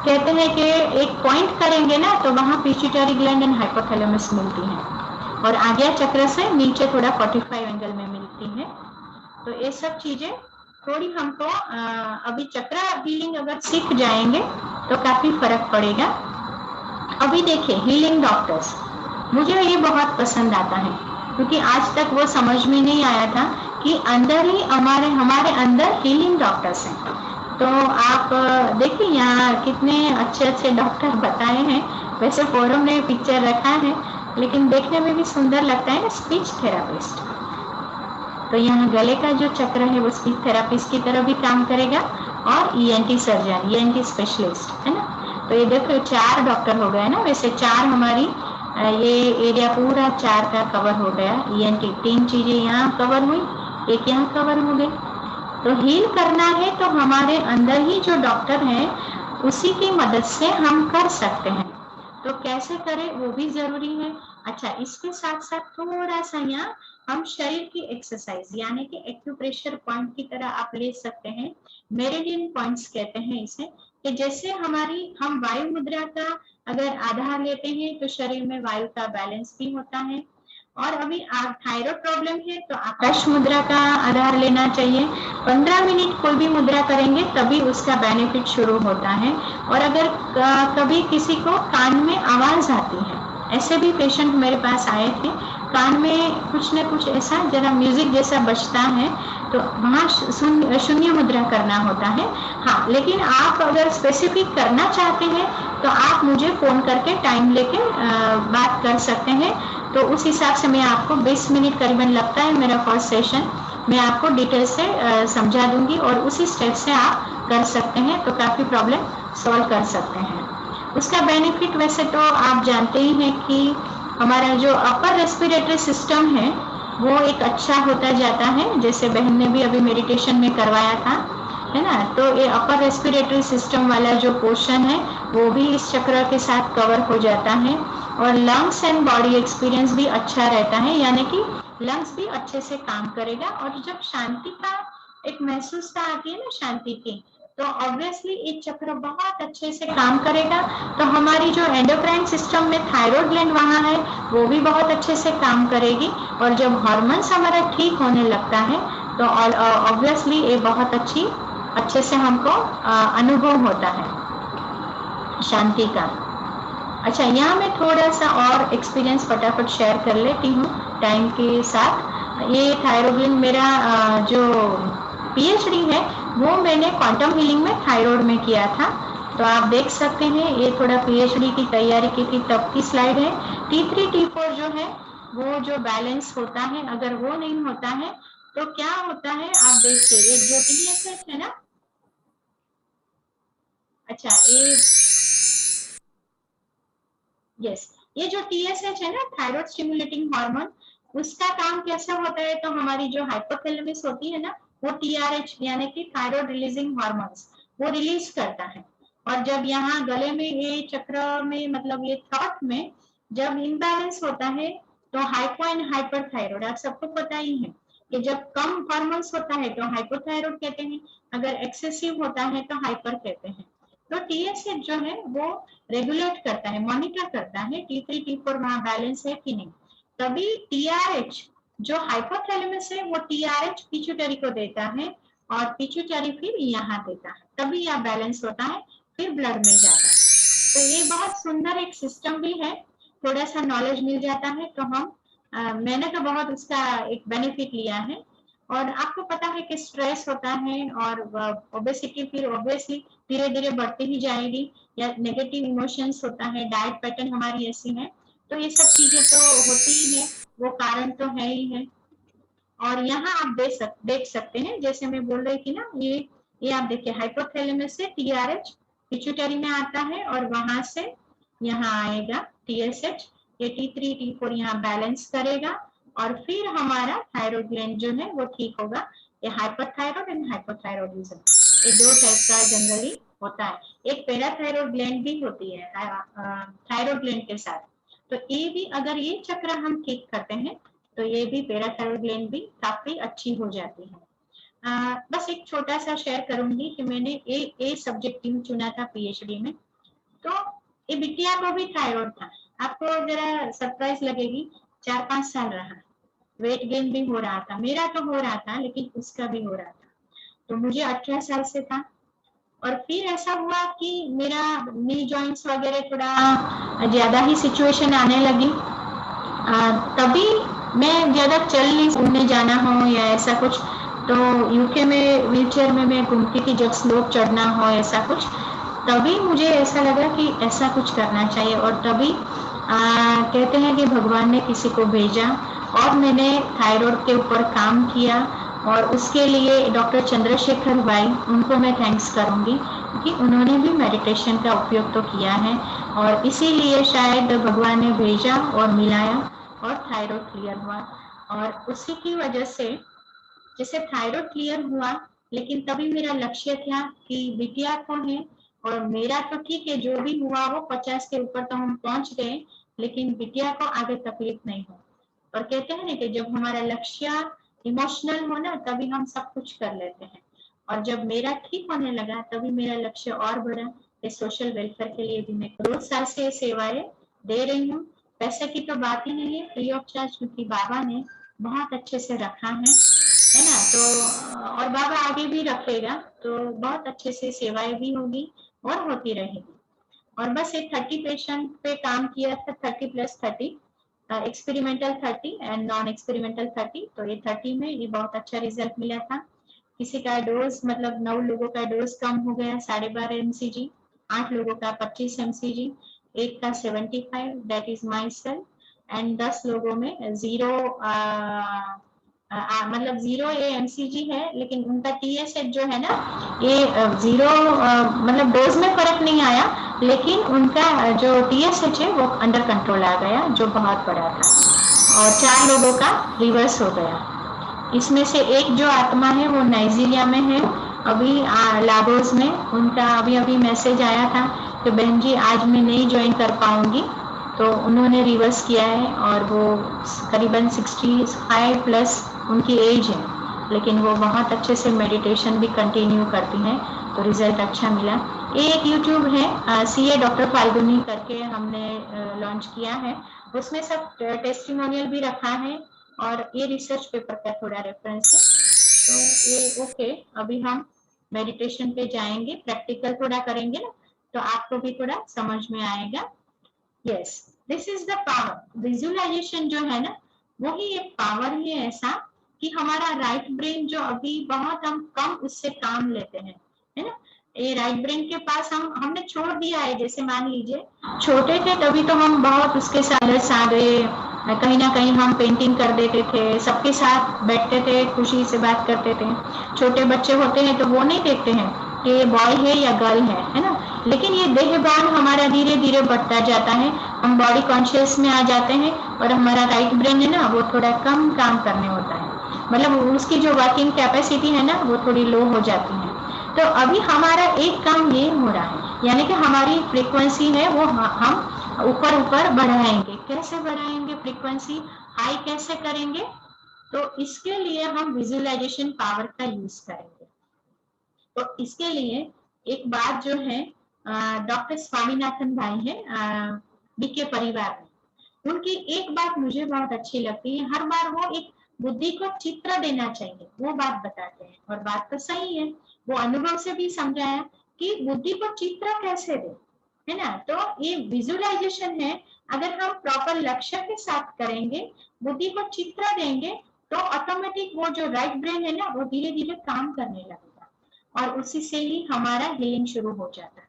कहते हैं कि एक पॉइंट करेंगे ना तो वहां पिट्यूटरी ग्लैंड एंड हाइपोथैलेमस मिलती है और आज्ञा चक्र से नीचे थोड़ा 45 एंगल में मिलती है। तो ये सब चीजें थोड़ी हमको अभी चक्र हीलिंग अगर सीख जाएंगे तो काफी फर्क पड़ेगा। अभी देखिए हीलिंग डॉक्टर्स, मुझे ये बहुत पसंद आता है क्योंकि आज तक वो समझ में नहीं आया था कि अंदर ही हमारे अंदर हीलिंग डॉक्टर्स हैं। तो आप देखिए यहाँ कितने अच्छे अच्छे डॉक्टर बताए हैं। वैसे फोरम ने पिक्चर रखा है लेकिन देखने में भी सुंदर लगता है ना, स्पीच थेरापिस्ट। तो यहाँ गले का जो चक्र है वो स्पीच थेरापिस्ट की तरह भी काम करेगा और ईएनटी सर्जन, ईएनटी स्पेशलिस्ट है ना। तो ये देखो 4 डॉक्टर हो गए ना, वैसे 4 हमारी ये एरिया पूरा 4 का कवर हो गया। ईएनटी 3 चीजें यहाँ कवर हुई, एक यहाँ कवर हो गई। तो हील करना है तो हमारे अंदर ही जो डॉक्टर है उसी की मदद से हम कर सकते हैं। तो कैसे करें वो भी जरूरी है। अच्छा, इसके साथ साथ थोड़ा सा यहाँ हम शरीर की एक्सरसाइज यानी कि एक्यूप्रेशर पॉइंट की तरह आप ले सकते हैं। मेरिडियन पॉइंट्स कहते हैं इसे, कि जैसे हम वायु मुद्रा का अगर आधार लेते हैं तो शरीर में वायु का बैलेंस भी होता है। और अभी थायराइड प्रॉब्लम है तो आकाश मुद्रा का आधार लेना चाहिए। 15 मिनट कोई भी मुद्रा करेंगे तभी उसका बेनिफिट शुरू होता है। और अगर कभी किसी को कान में आवाज आती है, ऐसे भी पेशेंट मेरे पास आए थे, कान में कुछ न कुछ ऐसा जरा म्यूजिक जैसा बजता है तो वहाँ शून्य मुद्रा करना होता है। हाँ, लेकिन आप अगर स्पेसिफिक करना चाहते हैं तो आप मुझे फोन करके टाइम लेके बात कर सकते हैं। तो उस हिसाब से मैं आपको 20 मिनट करीबन लगता है मेरा फर्स्ट सेशन, मैं आपको डिटेल से समझा दूंगी और उसी स्टेप से आप कर सकते हैं तो काफी प्रॉब्लम सॉल्व कर सकते हैं। उसका बेनिफिट वैसे तो आप जानते ही हैं कि हमारा जो अपर रेस्पिरेटरी सिस्टम है वो एक अच्छा होता जाता है, जैसे बहन ने भी अभी मेडिटेशन में करवाया था, है ना। तो ये अपर रेस्पिरेटरी सिस्टम वाला जो पोर्शन है वो भी इस चक्र के साथ कवर हो जाता है। और लंग्स एंड बॉडी एक्सपीरियंस भी अच्छा रहता है, यानी कि लंग्स भी अच्छे से काम करेगा। और जब शांति का एक महसूसता आती है ना, शांति की, तो ऑब्वियसली ये चक्र बहुत अच्छे से काम करेगा। तो हमारी जो एंडोक्राइन सिस्टम में थायराइड ग्लैंड वहाँ है वो भी बहुत अच्छे से काम करेगी। और जब हार्मोन्स हमारा ठीक होने लगता है तो ऑब्वियसली ये बहुत अच्छे से हमको अनुभव होता है शांति का। अच्छा, यहाँ मैं थोड़ा सा और एक्सपीरियंस फटाफट शेयर कर लेती हूँ टाइम के साथ। ये थायराइड ग्लैंड मेरा जो पीएचडी है वो मैंने क्वांटम हीलिंग में थायराइड में किया था। तो आप देख सकते हैं ये थोड़ा पीएचडी की तैयारी की थी तब की स्लाइड है। T3 T4 जो है वो जो बैलेंस होता है, अगर वो नहीं होता है तो क्या होता है आप देखिए, एक जो TSH है ना, अच्छा ये जो TSH है ना, थायराइड स्टिमुलेटिंग हार्मोन, उसका काम कैसा होता है, तो हमारी जो हाइपोथैलेमस होती है ना वो TRH यानी कि थायराइड रिलीजिंग हार्मोन्स वो रिलीज करता है। और जब यहाँ गले में ये चक्र में मतलब ये थॉट में जब इम्बैलेंस होता है तो हाइपो एंड हाइपरथायराइड, आप सबको पता ही है कि जब कम हार्मोन्स होता है तो हाइपोथायराइड कहते हैं, अगर एक्सेसिव होता है तो हाइपर कहते हैं। तो TSH जो है वो रेगुलेट करता है, मॉनिटर करता है T3 T4 वहां बैलेंस है कि नहीं। तभी TRH जो हाइपोथैलेमस है वो TRH पिट्यूटरी को देता है और पिट्यूटरी फिर यहाँ देता है, तभी यह बैलेंस होता है, फिर ब्लड में जाता है। तो ये बहुत सुंदर एक सिस्टम भी है, थोड़ा सा नॉलेज मिल जाता है तो मैंने तो बहुत उसका एक बेनिफिट लिया है। और आपको पता है कि स्ट्रेस होता है और ओबेसिटी फिर ऑब्वियसली धीरे धीरे बढ़ती ही जाएगी, या नेगेटिव इमोशंस होता है, डाइट पैटर्न हमारी ऐसी है, तो ये सब चीजें तो होती ही है, वो कारण तो है ही है। और यहाँ आप देख सकते हैं, जैसे मैं बोल रही थी ना, ये आप देखिए हाइपोथैलेमस से TRH पिट्यूटरी में आता है और वहां से यहाँ आएगा TSH, ये T3 T4 यहाँ बैलेंस करेगा और फिर हमारा थायराइड ग्लैंड जो है वो ठीक होगा। ये हाइपरथायराइड एंड हाइपोथायराइडिज्म, ये 2 टाइप का जनरली होता है। एक पैराथायराइड ग्लैंड भी होती है थायराइड ग्लैंड के साथ, तो ये भी अगर ये चक्र हम ठीक करते हैं तो ये भी पैराथायराइड ग्लैंड भी काफी अच्छी हो जाती है। बस एक छोटा सा शेयर करूंगी कि मैंने ए सब्जेक्ट टीम चुना था पीएचडी में, तो ये बिटिया को भी थायराइड था। आपको जरा सरप्राइज लगेगी, 4-5 साल रहा, वेट गेन भी हो रहा था, मेरा तो हो रहा था लेकिन उसका भी हो रहा था। तो मुझे 18 साल से था। और फिर ऐसा हुआ कि मेरा नी जॉइंट्स वगैरह थोड़ा ज्यादा ही सिचुएशन आने लगी। तभी मैं ज्यादा चल नहीं, घूमने जाना हो या ऐसा कुछ, तो यूके में व्हीलचेयर में मैं घूमती थी जब स्लोप चढ़ना हो ऐसा कुछ, तभी मुझे ऐसा लगा कि ऐसा कुछ करना चाहिए। और तभी कहते हैं कि भगवान ने किसी को भेजा और मैंने थायराइड के ऊपर काम किया। और उसके लिए डॉक्टर चंद्रशेखर भाई, उनको मैं थैंक्स करूंगी कि उन्होंने भी मेडिटेशन का उपयोग तो किया है और इसीलिए शायद भगवान ने भेजा और मिलाया और थायराइड क्लियर हुआ। और उसी की वजह से जैसे थायराइड क्लियर हुआ, लेकिन तभी मेरा लक्ष्य था कि बिटिया को है, और मेरा तो ठीक है जो भी हुआ वो 50 के ऊपर तो हम पहुंच गए, लेकिन बिटिया को आगे तकलीफ नहीं हो। और कहते हैं ना कि जब हमारा लक्ष्य इमोशनल हो ना, तभी हम सब कुछ कर लेते हैं। और जब मेरा ठीक होने लगा तभी मेरा लक्ष्य और बढ़ा कि सोशल वेलफेयर के लिए भी मैं 2 साल से सेवाएं दे रही हूँ। पैसे की तो बात ही नहीं है, फ्री ऑफ चार्ज, क्योंकि बाबा ने बहुत अच्छे से रखा है ना। तो और बाबा आगे भी रखेगा, तो बहुत अच्छे से सेवाएं भी होगी और होती रहेगी। और बस एक 30 पेशेंट पे काम किया था, 30+30, एक्सपेरिमेंटल 30 एंड नॉन एक्सपेरिमेंटल 30। तो ये 30 में ये बहुत अच्छा रिजल्ट मिला था। किसी का डोज मतलब 9 लोगों का डोज कम हो गया 12.5 mcg, 8 लोगों का 25 mcg, एक का 75, that is my self, and 10 लोगों में 0 मतलब 0 mcg है, लेकिन उनका TSH जो है ना ये 0 मतलब डोज में फर्क नहीं आया, लेकिन उनका जो TSH है वो अंडर कंट्रोल आ गया, जो बहुत बड़ा था। और 4 लोगों का रिवर्स हो गया। इसमें से एक जो आत्मा है वो नाइजीरिया में है, अभी लागोस में। उनका अभी अभी मैसेज आया था कि बहन जी आज मैं नहीं ज्वाइन कर पाऊंगी, तो उन्होंने रिवर्स किया है और वो करीबन 65+ उनकी एज है, लेकिन वो बहुत अच्छे से मेडिटेशन भी कंटिन्यू करती हैं, तो रिजल्ट अच्छा मिला। एक यूट्यूब है CA डॉक्टर फाल्गुनी करके हमने लॉन्च किया है, उसमें सब टेस्टिमोनियल भी रखा है और ये रिसर्च पेपर का थोड़ा रेफरेंस है। तो ये ओके, अभी हम मेडिटेशन पे जाएंगे, प्रैक्टिकल थोड़ा करेंगे ना, तो आपको भी थोड़ा समझ में आएगा। Yes, this is the power. Visualization जो है ना, वही एक पावर है ऐसा कि हमारा राइट ब्रेन जो अभी बहुत हम कम उससे काम लेते हैं, है ना। ये राइट ब्रेन के पास हमने छोड़ दिया है। जैसे मान लीजिए छोटे थे तभी तो हम बहुत उसके साथ आ गए, कहीं ना कहीं हम पेंटिंग कर देते थे, सबके साथ बैठते थे, खुशी से बात करते थे। छोटे बच्चे होते हैं तो वो नहीं देखते हैं कि ये बॉय है या गर्ल है ना। लेकिन ये देहभान हमारा धीरे धीरे बढ़ता जाता है, हम बॉडी कॉन्शियस में आ जाते हैं और हमारा राइट ब्रेन है ना वो थोड़ा कम काम करने होता है, मतलब उसकी जो वर्किंग कैपेसिटी है ना वो थोड़ी लो हो जाती है। तो अभी हमारा एक काम ये हो रहा है, यानी कि हमारी फ्रीक्वेंसी है वो हम ऊपर ऊपर बढ़ाएंगे। कैसे बढ़ाएंगे फ्रीक्वेंसी, हाई कैसे करेंगे, तो इसके लिए हम विजुअलाइजेशन पावर का यूज करेंगे। तो इसके लिए एक बात जो है, डॉक्टर स्वामीनाथन भाई है बीके परिवार में, उनकी एक बात मुझे बहुत अच्छी लगती है। हर बार वो एक बुद्धि को चित्र देना चाहिए, वो बात बताते हैं, और बात तो सही है। वो अनुभव से भी समझाया कि बुद्धि को चित्र कैसे दे, है ना। तो ये विजुअलाइजेशन है, अगर हम प्रॉपर लक्ष्य के साथ करेंगे, बुद्धि को चित्र देंगे, तो ऑटोमेटिक वो जो राइट ब्रेन है ना वो धीरे धीरे काम करने लगेगा, और उसी से ही हमारा हीलिंग शुरू हो जाता है।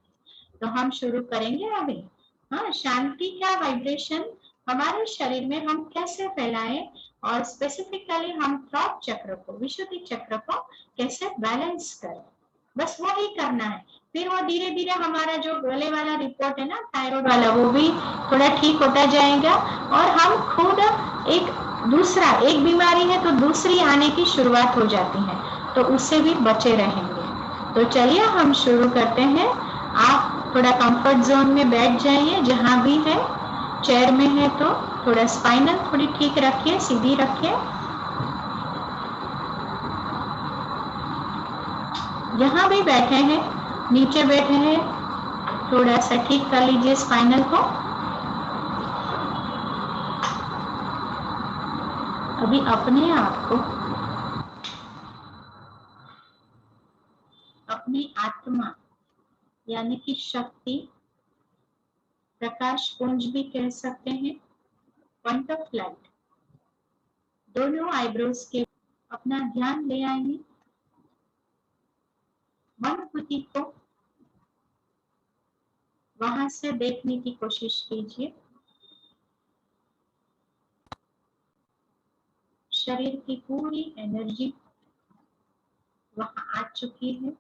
तो हम शुरू करेंगे अभी। हाँ, शांति का वाइब्रेशन हमारे शरीर में हम कैसे फैलाएं, और स्पेसिफिकली हम थ्रॉट चक्र को, विशुद्धि चक्र को कैसे बैलेंस करें, बस वो ही करना है। फिर वो धीरे धीरे हमारा जो गले वाला रिपोर्ट है ना, थायराइड वाला, वो भी थोड़ा ठीक होता जाएगा, और हम खुद एक बीमारी है तो दूसरी आने की शुरुआत हो जाती है, तो उससे भी बचे रहेंगे। तो चलिए हम शुरू करते हैं। आप थोड़ा कंफर्ट जोन में बैठ जाइए, जहां भी है, चेयर में है तो थोड़ा स्पाइनल थोड़ी ठीक रखिए, सीधी रखिए। जहां भी बैठे हैं, नीचे बैठे हैं थोड़ा सा ठीक कर लीजिए स्पाइनल को। अभी अपने आप को अपनी आत्मा यानी कि शक्ति, प्रकाश पुंज भी कह सकते हैं, पॉइंट ऑफ लाइट, दोनों आईब्रोज के अपना ध्यान ले आएंगे। मन बुद्धि को वहां से देखने की कोशिश कीजिए। शरीर की पूरी एनर्जी वहां आ चुकी है।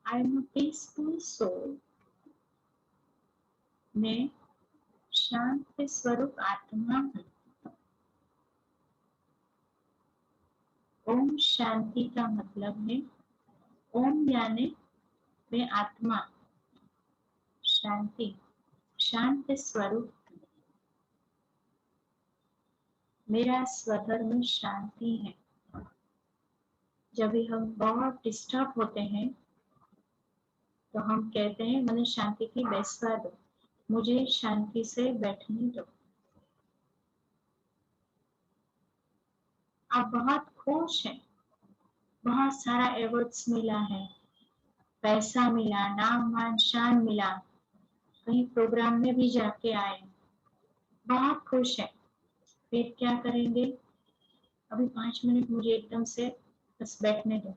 I am a peaceful soul. मैं शांत स्वरूप आत्मा हूँ। ओम शांति का मतलब है, ओम यानी मैं आत्मा, शांति, शांत स्वरूप। मेरा स्वधर्म शांति है। जब भी हम बहुत डिस्टर्ब होते हैं तो हम कहते हैं मुझे शांति की बैठा दो, मुझे शांति से बैठने दो। आप बहुत खुश हैं, बहुत सारा अवार्ड्स मिला है, पैसा मिला, नाम मान शान मिला, कहीं प्रोग्राम में भी जाके आए, बहुत खुश है। फिर क्या करेंगे? अभी 5 मिनट मुझे एकदम से बस बैठने दो,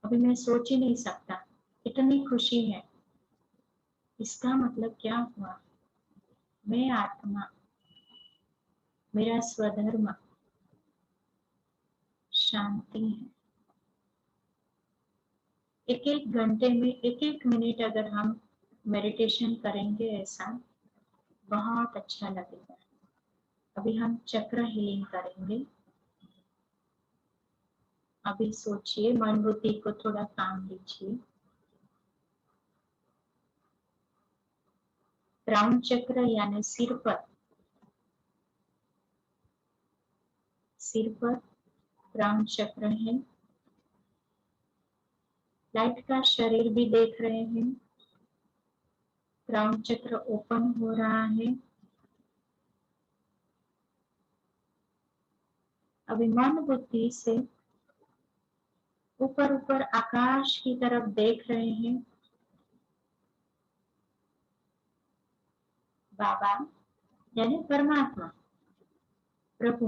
अभी मैं सोच ही नहीं सकता, इतनी खुशी है। इसका मतलब क्या हुआ? मैं आत्मा, मेरा स्वधर्म शांति है। एक एक घंटे में एक एक मिनट अगर हम मेडिटेशन करेंगे ऐसा, बहुत अच्छा लगेगा। अभी हम चक्र हीलिंग करेंगे। अभी सोचिए, मन बुद्धि को थोड़ा काम दीजिए। क्राउन चक्र यानी सिर पर क्राउन चक्र है। लाइट का शरीर भी देख रहे हैं। क्राउन चक्र ओपन हो रहा है। अभी मन बुद्धि से ऊपर ऊपर आकाश की तरफ देख रहे हैं। बाबा यानी परमात्मा, प्रभु,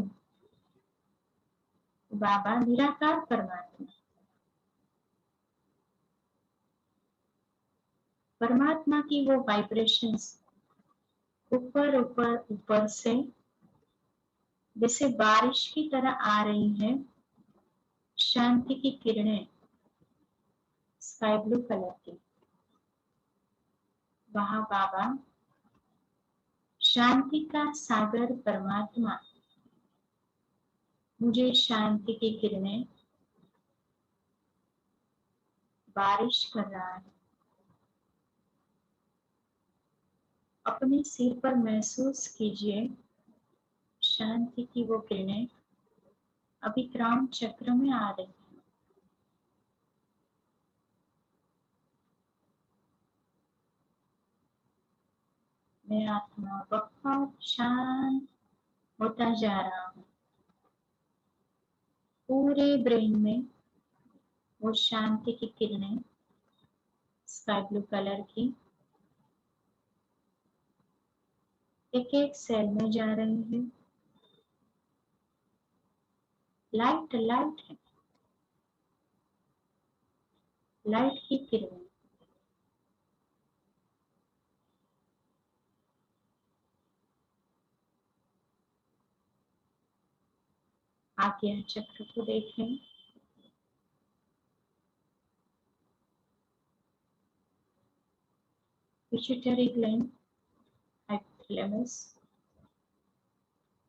बाबा निराकार परमात्मा, परमात्मा की वो वाइब्रेशंस ऊपर ऊपर ऊपर से जैसे बारिश की तरह आ रही है। शांति की किरणें स्काई ब्लू कलर की, वहां बाबा शांति का सागर परमात्मा मुझे शांति की किरणें बारिश कर रहा है। अपने सिर पर महसूस कीजिए शांति की वो किरणें अभी क्राउन चक्र में आ रही है। मैं आत्मा बहुत शांत होता जा रहा हूँ। पूरे ब्रेन में वो शांति की किरणें स्काई ब्लू कलर की एक एक सेल में जा रही है। लाइट लाइट है, लाइट की किरणें। आज्ञा चक्र को देखें। पिट्यूटरी ग्लैंड, हाइपोथैलेमस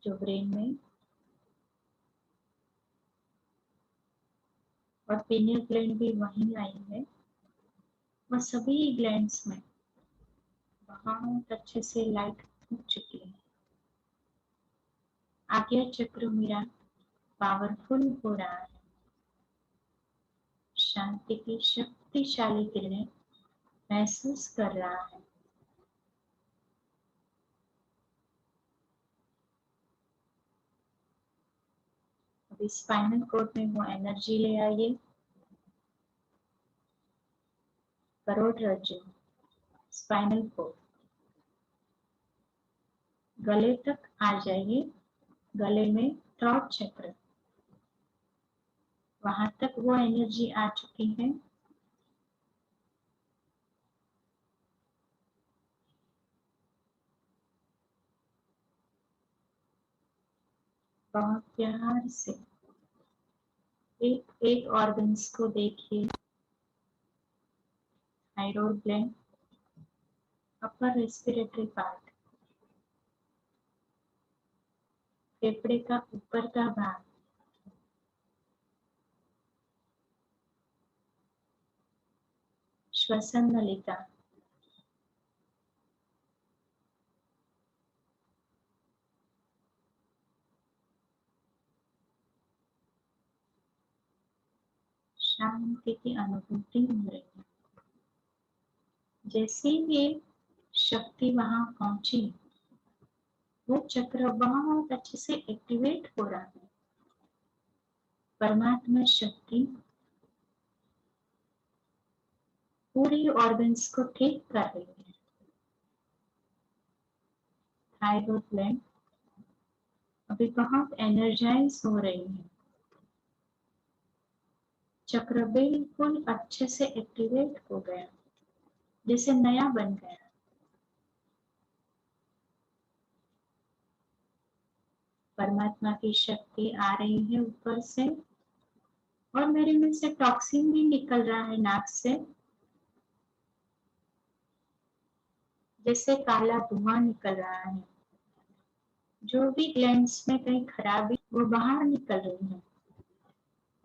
जो ब्रेन में, और पीनियल ग्लैंड भी वहीं आई है। वह सभी ग्लैंड्स में बहुत अच्छे से लाइट हो चुकी है। आज्ञा चक्र मेरा पावरफुल हो रहा है। शांति की शक्तिशाली किरणें महसूस कर रहा है। अभी स्पाइनल कॉर्ड में वो एनर्जी ले आइए, करोड़रज्जु, स्पाइनल कॉर्ड, गले तक आ जाइए, गले में थ्रोट चक्र, वहां तक वो एनर्जी आ चुकी है। बहुत प्यार से एक एक ऑर्गन्स को देखिए, thyroid gland, upper respiratory part, फेफड़े का ऊपर का भाग, श्वसन नलिका, शांति की अनुभूति हो रही है। जैसे ये शक्ति वहां पहुंची, वो चक्र बहुत अच्छे से एक्टिवेट हो रहा है। परमात्मा शक्ति पूरी ऑर्गन्स को ठीक कर रही है। थायराइड ग्लैंड अभी बहुत एनर्जाइज हो रही है। चक्र बिल्कुल अच्छे से एक्टिवेट हो गया, जैसे नया बन गया। परमात्मा की शक्ति आ रही है ऊपर से, और मेरे मुंह से टॉक्सिन भी निकल रहा है नाक से, जैसे काला धुआं निकल रहा है। जो भी ग्लैंड्स में कहीं खराबी, वो बाहर निकल रही है,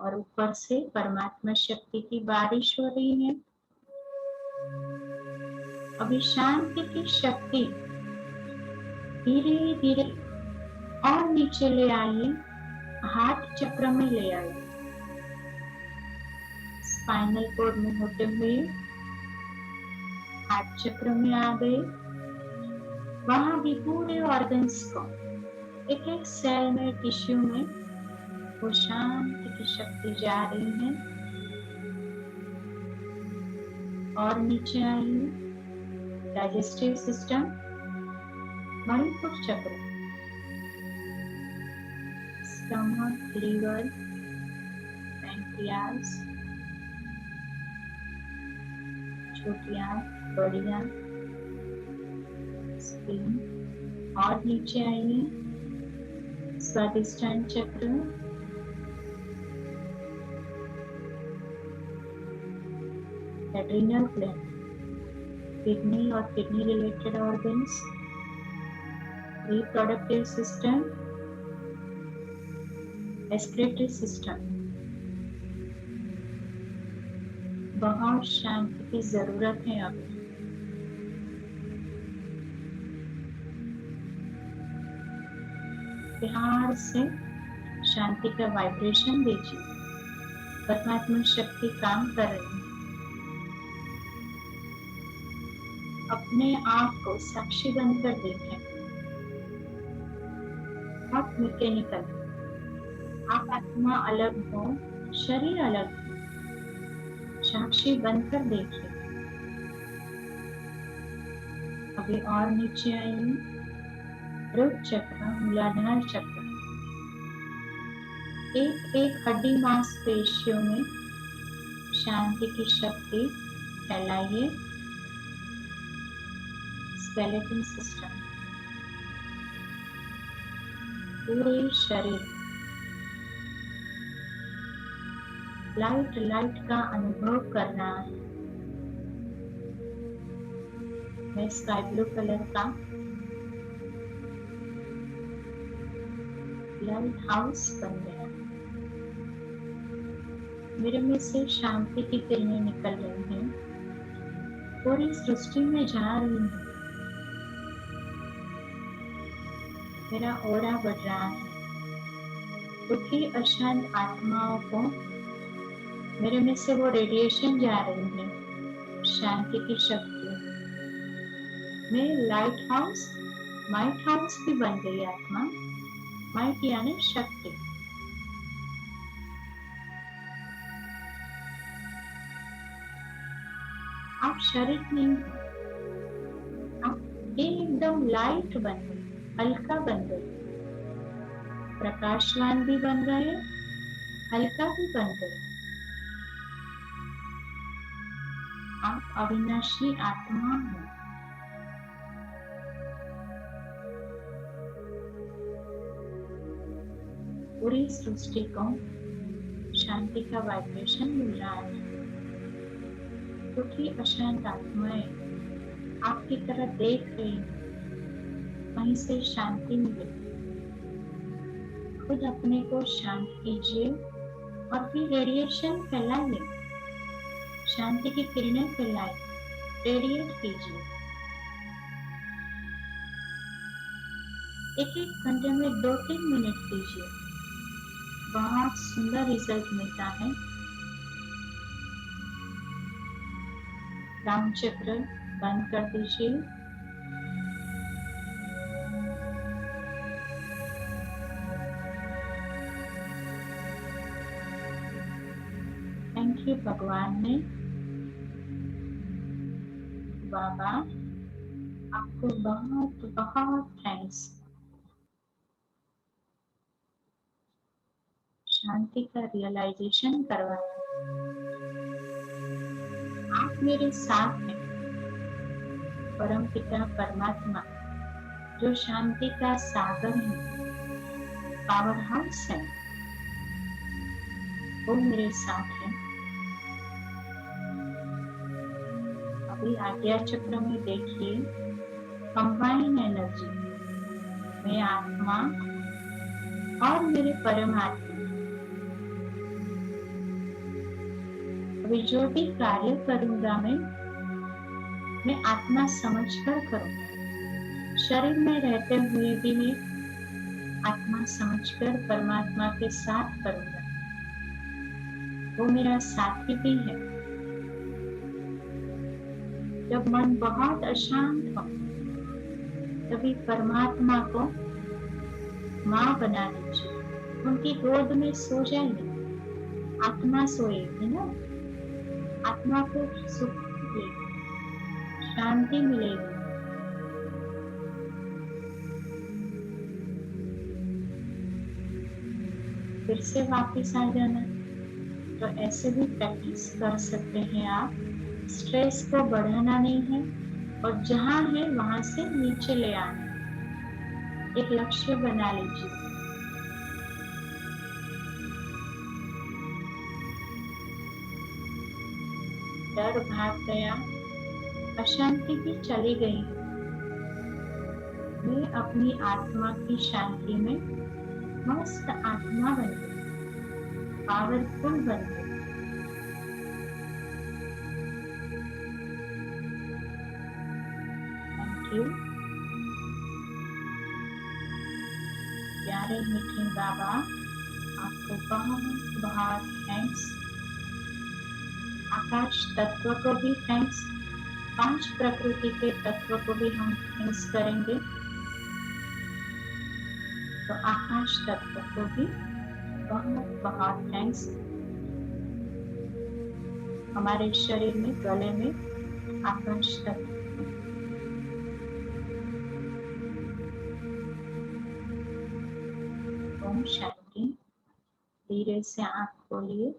और ऊपर से परमात्मा शक्ति की बारिश हो रही है। अभी शांति की शक्ति धीरे धीरे और नीचे ले आइए, हार्ट चक्र में ले आइए, स्पाइनल कॉर्ड में होते हुए हार्ट चक्र में आ गए। वहां भी पूरे ऑर्गन्स को, एक एक सेल में, टिश्यू में वो शांति की शक्ति जा रही है। और नीचे आइए, डाइजेस्टिव सिस्टम, मणिपुर चक्र, स्टमक, लीवर, पैंक्रियास, छोटी आंत, बड़ी आंत, स्प्लीन। और नीचे आइए, स्वादिष्टान चक्र, एड्रिनल ग्लैंड, किडनी और kidney related organs, reproductive system, respiratory system. बहुत शांति की जरूरत है अभी। प्यार से शांति का वाइब्रेशन दीजिए। परमात्मा शक्ति काम कर रही है। अपने आप को साक्षी बनकर देखें। बहुत मैकेनिकल, आप आत्मा अलग हो, शरीर अलग हो, साक्षी बनकर देखिए। अभी और नीचे आइए, रुट चक्र, मूलाधार चक्र, एक एक हड्डी मांसपेशियों में शांति की शक्ति फैलाइए। स्केलेटन सिस्टम, पूरे शरीर लाइट लाइट का अनुभव कर रहा है। मैं स्काई ब्लू कलर का लाइट हाउस बन गया। मेरे में से शांति की किरणें निकल रही हैं, पूरी सृष्टि में जा रही है। मेरा ऑरा बढ़ रहा है। दुखी अशांत आत्माओं को मेरे में से वो रेडिएशन जा रही है, शांति की शक्ति। मैं लाइट हाउस, माइट हाउस भी बन गई आत्मा। माइट यानी शक्ति। आप शरीर नहीं हो, आप एकदम लाइट बन गए, हल्का बन गए, प्रकाशवान भी बन गए, हल्का भी बन गए। आप अविनाशी आत्मा हो। पूरी सृष्टि को शांति का वाइब्रेशन मिल रहा है, क्योंकि अशांत आत्माएं आपकी तरह देख रही हैं, वहीं से शांति मिले। खुद अपने को शांत कीजिए और फिर रेडिएशन फैलाइए, शांति की किरणें फैलाइए, रेडिएट कीजिए। एक एक घंटे में 2-3 मिनट कीजिए, बहुत सुंदर रिजल्ट मिलता है। राउंड चक्र बंद कर दीजिए। थैंक यू भगवान ने, बाबा आपको बहुत बहुत थैंक्स। शांति का रियलाइजेशन करवाया। आप मेरे साथ हैं। परम पिता परमात्मा जो शांति का सागर है, पावर हाउस है, वो मेरे साथ है। अभी आज्ञा चक्र में देखिए, कंबाइन एनर्जी, मैं आत्मा और मेरे परमात्मा। अभी जो भी कार्य करूंगा मैं आत्मा समझकर करूंगा। शरीर में रहते हुए भी मैं आत्मा समझकर परमात्मा के साथ करूंगा। वो मेरा साथी भी है। जब मन बहुत अशांत हो, तभी परमात्मा को माँ बना दीजिए, उनकी गोद में सो जाइए। आत्मा सोएगी ना, आत्मा को सुख मिलेगी, शांति मिलेगी। फिर से वापस आ जाना। तो ऐसे भी प्रैक्टिस कर सकते हैं आप। स्ट्रेस को बढ़ाना नहीं है और जहाँ है वहां से नीचे ले आना। एक लक्ष्य बना लीजिए। डर भाग गया, अशांति भी चली गई। मैं अपनी आत्मा की शांति में मस्त आत्मा बन गई, पावरफुल बन गई। थैंक यू प्यारे मीठे बाबा, आपको बहुत बहुत थैंक्स। आकाश तत्व को भी थैंक्स, 5 प्रकृति के तत्व को भी हम थैंक्स करेंगे। तो आकाश तत्व को भी बहुत बहुत थैंक्स। हमारे शरीर में, गले में आकाश तत्व। ओम शांति। धीरे से आँख खोलिए।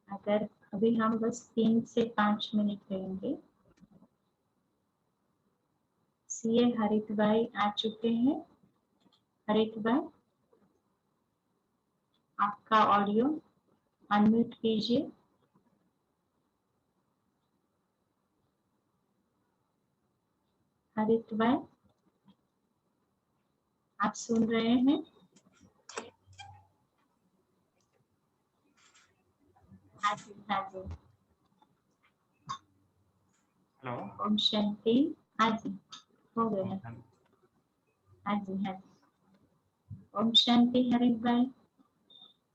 अगर अभी हम बस 3 से 5 मिनट लेंगे। सीए हरित भाई आ चुके हैं। हरित भाई, आपका ऑडियो अनम्यूट कीजिए। हरित भाई, आप सुन रहे हैं? हाँ जी, हाँ जी। हेलो। ओम शांति। हाँ जी, हो गया। हाँ जी, हाँ जी। ओम शांति हरीश भाई,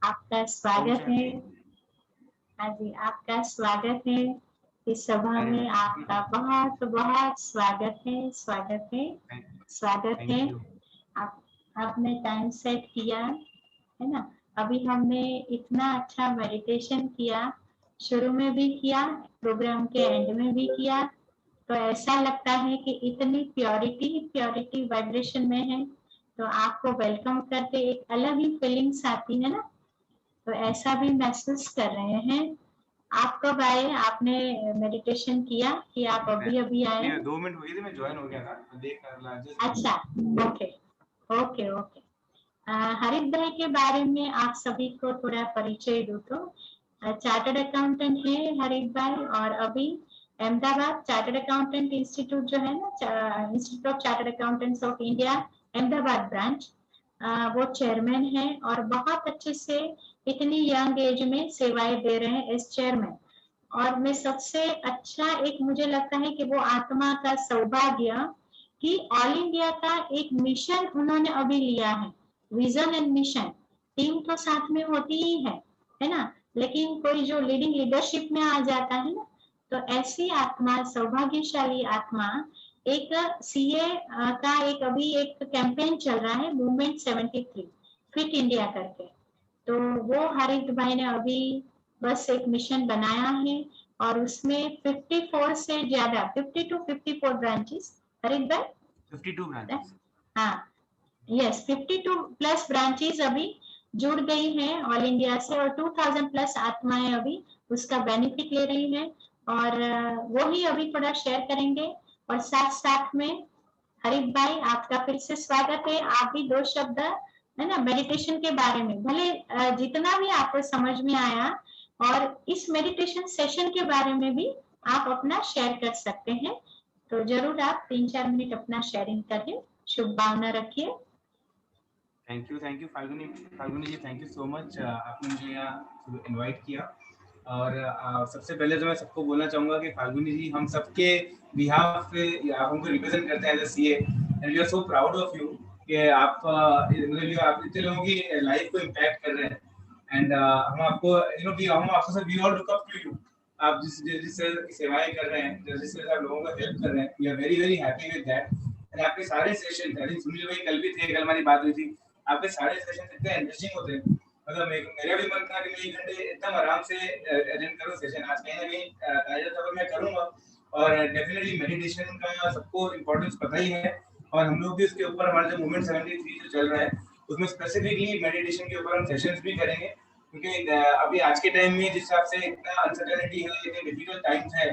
आपका स्वागत है। हाँ जी, आपका स्वागत है इस सभा में। आपका बहुत बहुत स्वागत है, स्वागत है, स्वागत है। आपने टाइम सेट किया है ना। अभी हमने इतना अच्छा मेडिटेशन किया, शुरू में भी किया, प्रोग्राम के एंड में भी किया, तो ऐसा लगता है कि इतनी प्योरिटी वाइब्रेशन में है, तो आपको वेलकम करके एक अलग ही फीलिंग्स आती है ना, तो ऐसा भी महसूस कर रहे हैं। आप कब आए? आपने मेडिटेशन किया कि आप अभी आए? 2 मिनट हुई थी, मैं ज्वाइन हो गया था, देख अच्छा, ओके ओके ओके। हरीश भाई के बारे में आप सभी को थोड़ा परिचय दूं तो चार्टर्ड अकाउंटेंट है हरीश भाई, और अभी अहमदाबाद चार्टर्ड अकाउंटेंट इंस्टीट्यूट जो है ना, institute of chartered accountants of India Ahmedabad branch, वो चेयरमैन है और बहुत अच्छे से इतनी यंग एज में सेवाएं दे रहे हैं एज चेयरमैन। और मैं सबसे अच्छा एक मुझे लगता है कि वो आत्मा का सौभाग्य कि ऑल इंडिया का एक मिशन उन्होंने अभी लिया है, विजन एंड मिशन। टीम तो साथ में होती ही है ना, लेकिन कोई जो लीडिंग लीडरशिप में आ जाता है ना, तो ऐसी आत्मा, सौभाग्यशाली आत्मा, एक सीए का एक अभी एक कैंपेन चल रहा है, मूवमेंट 73 फिट इंडिया करके, तो वो हरीश भाई ने अभी बस एक मिशन बनाया है और उसमें 54 से ज्यादा 50 to 54 ब्रांचेस। हरीश भाई 52 ब्रांचेस, हाँ यस, 52 प्लस ब्रांचेस अभी जुड़ गई हैं ऑल इंडिया से, और 2000 प्लस आत्माएं अभी उसका बेनिफिट ले रही हैं, और वो ही अभी थोड़ा शेयर करेंगे। और साथ साथ में हरीश भाई आपका फिर से स्वागत है। आप भी 2 शब्द है ना मेडिटेशन के बारे में, भले जितना भी आपको समझ में आया, और इस मेडिटेशन सेशन के बारे में भी आप अपना शेयर कर सकते हैं, तो जरूर आप 3-4 मिनट अपना शेयरिंग करें। शुभ भावना रखिए। Thank you Falguni ji, thank you so much, आपने मुझे यहाँ इनवाइट किया। और सबसे पहले तो मैं सबको बोलना चाहूँगा कि फाल्गुनी जी हम सबके बिहाफ पे आप हमको रिप्रेजेंट करते हैं as a CA, and we are so proud of you कि आप इतने लोगों की लाइफ को इम्पैक्ट कर रहे हैं, एंड हम आपको हम आपको सब we all look up to you. आप जिस सेवाएं कर रहे हैं, जिस तरह आप लोगों का हेल्प कर रहे हैं, we are very very happy with that. And आपके सारे सेशन, सुनील भाई कल भी थे, कल हमारी बात हुई थी, आपके सारे सेशन इतने एनरिचिंग होते हैं, मतलब मेरा भी मन था कि मैं 1 घंटे एकदम आराम से अटेंड करूं सेशन। आज कहीं ना कहीं मैं करूंगा, और डेफिनेटली मेडिटेशन का सबको इम्पोर्टेंस पता ही है, और हम लोग भी उसके ऊपर हमारा जो मूवमेंट 73 जो चल रहा है उसमें स्पेसिफिकली मेडिटेशन के ऊपर हम सेशंस भी करेंगे, क्योंकि अभी आज के टाइम में जिस हिसाब से इतना अनसर्टेनिटी है, इतने डिफिकल्ट टाइम्स है,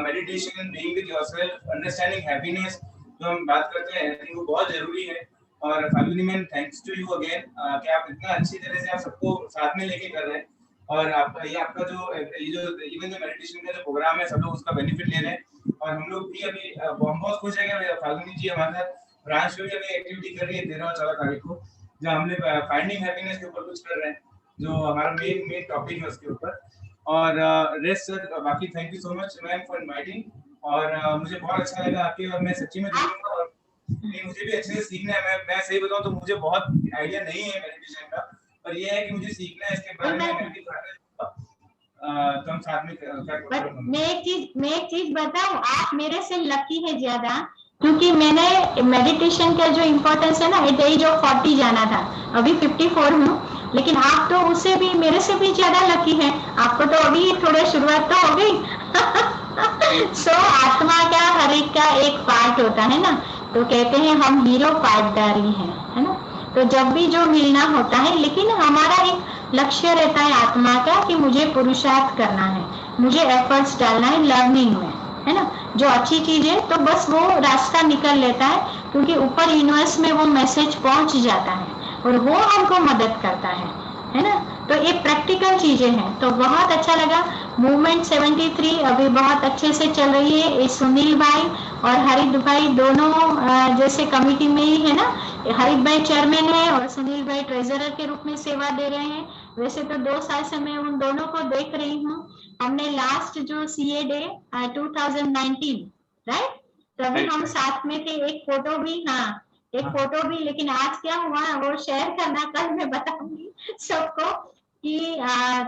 meditation, being with yourself, understanding happiness जो हम बात करते हैं वो बहुत जरूरी है। और Falguni ma'am, thanks to you again कि आप इतना अच्छी तरह से आप सबको साथ में लेके कर रहे हैं, और आपका जो इवन जो मेडिटेशन का जो प्रोग्राम है सब लोग उसका बेनिफिट ले रहे हैं। और हम लोग भी अभी हम बहुत खुश है कि फाल्गुनी जी हमारे साथ ब्रांच में भी अभी एक्टिविटी कर रही है 13 और 14 तारीख को, जो हम लोग फाइंडिंग हैप्पीनेस के ऊपर कुछ कर रहे हैं, जो हमारा मेन टॉपिक है उसके ऊपर। और रेस्ट सर, बाकी thank you so much ma'am for inviting, और मुझे बहुत अच्छा लगा आपके, और मैं सच्ची में मुझे भी अच्छे से सीखना है। मैं सही बताऊं तो मुझे बहुत आइडिया नहीं है मेडिटेशन का, पर ये है कि मुझे सीखना है इसके बारे में, तो हम साथ में मैं एक चीज बताऊं, आप मेरे से लकी है ज्यादा, क्योंकि मैंने मेडिटेशन का जो इम्पोर्टेंस है ना, एज ऑफ 40 जाना था, अभी 54 हूँ, लेकिन आप तो उससे भी मेरे से भी ज्यादा लकी है, आपको तो अभी थोड़ा शुरुआत तो हो गई। सो आत्मा का हर एक का एक पार्ट होता है ना, तो कहते हैं हम हीरो पार्टदारी हैं, है ना, तो जब भी जो मिलना होता है, लेकिन हमारा एक लक्ष्य रहता है आत्मा का कि मुझे पुरुषार्थ करना है, मुझे एफर्ट्स डालना है लर्निंग में, है ना, जो अच्छी चीज है तो बस वो रास्ता निकल लेता है, क्योंकि ऊपर यूनिवर्स में वो मैसेज पहुंच जाता है और वो हमको मदद करता है ना, तो ये प्रैक्टिकल चीजें हैं। तो बहुत अच्छा लगा, मूवमेंट 73 अभी बहुत अच्छे से चल रही है, ये सुनील भाई और हरित भाई दोनों जैसे कमिटी में ही है ना, हरित भाई चेयरमैन है और सुनील भाई ट्रेजरर के रूप में सेवा दे रहे हैं। वैसे तो 2 साल से मैं उन दोनों को देख रही हूँ। हमने लास्ट जो सीए डे 2019 राइट। तो अभी हम साथ में थे, एक फोटो भी, हाँ एक फोटो भी, लेकिन आज क्या हुआ वो शेयर करना कल मैं बताऊंगी सबको कि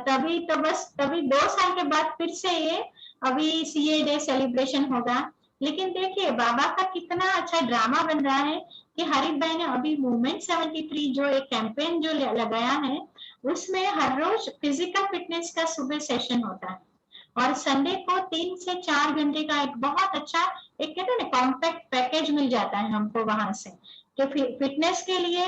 तभी तो बस तभी 2 साल के बाद फिर से ये अभी सीए डे सेलिब्रेशन होगा। लेकिन देखिए बाबा का कितना अच्छा ड्रामा बन रहा है कि हरित भाई ने अभी मूवमेंट 73 जो एक कैंपेन जो लगाया है उसमें हर रोज फिजिकल फिटनेस का सुबह सेशन होता है और संडे को 3 से 4 घंटे का एक बहुत अच्छा एक कहते हैं ना कॉम्पैक्ट पैकेज मिल जाता है हमको वहां से। तो फिटनेस के लिए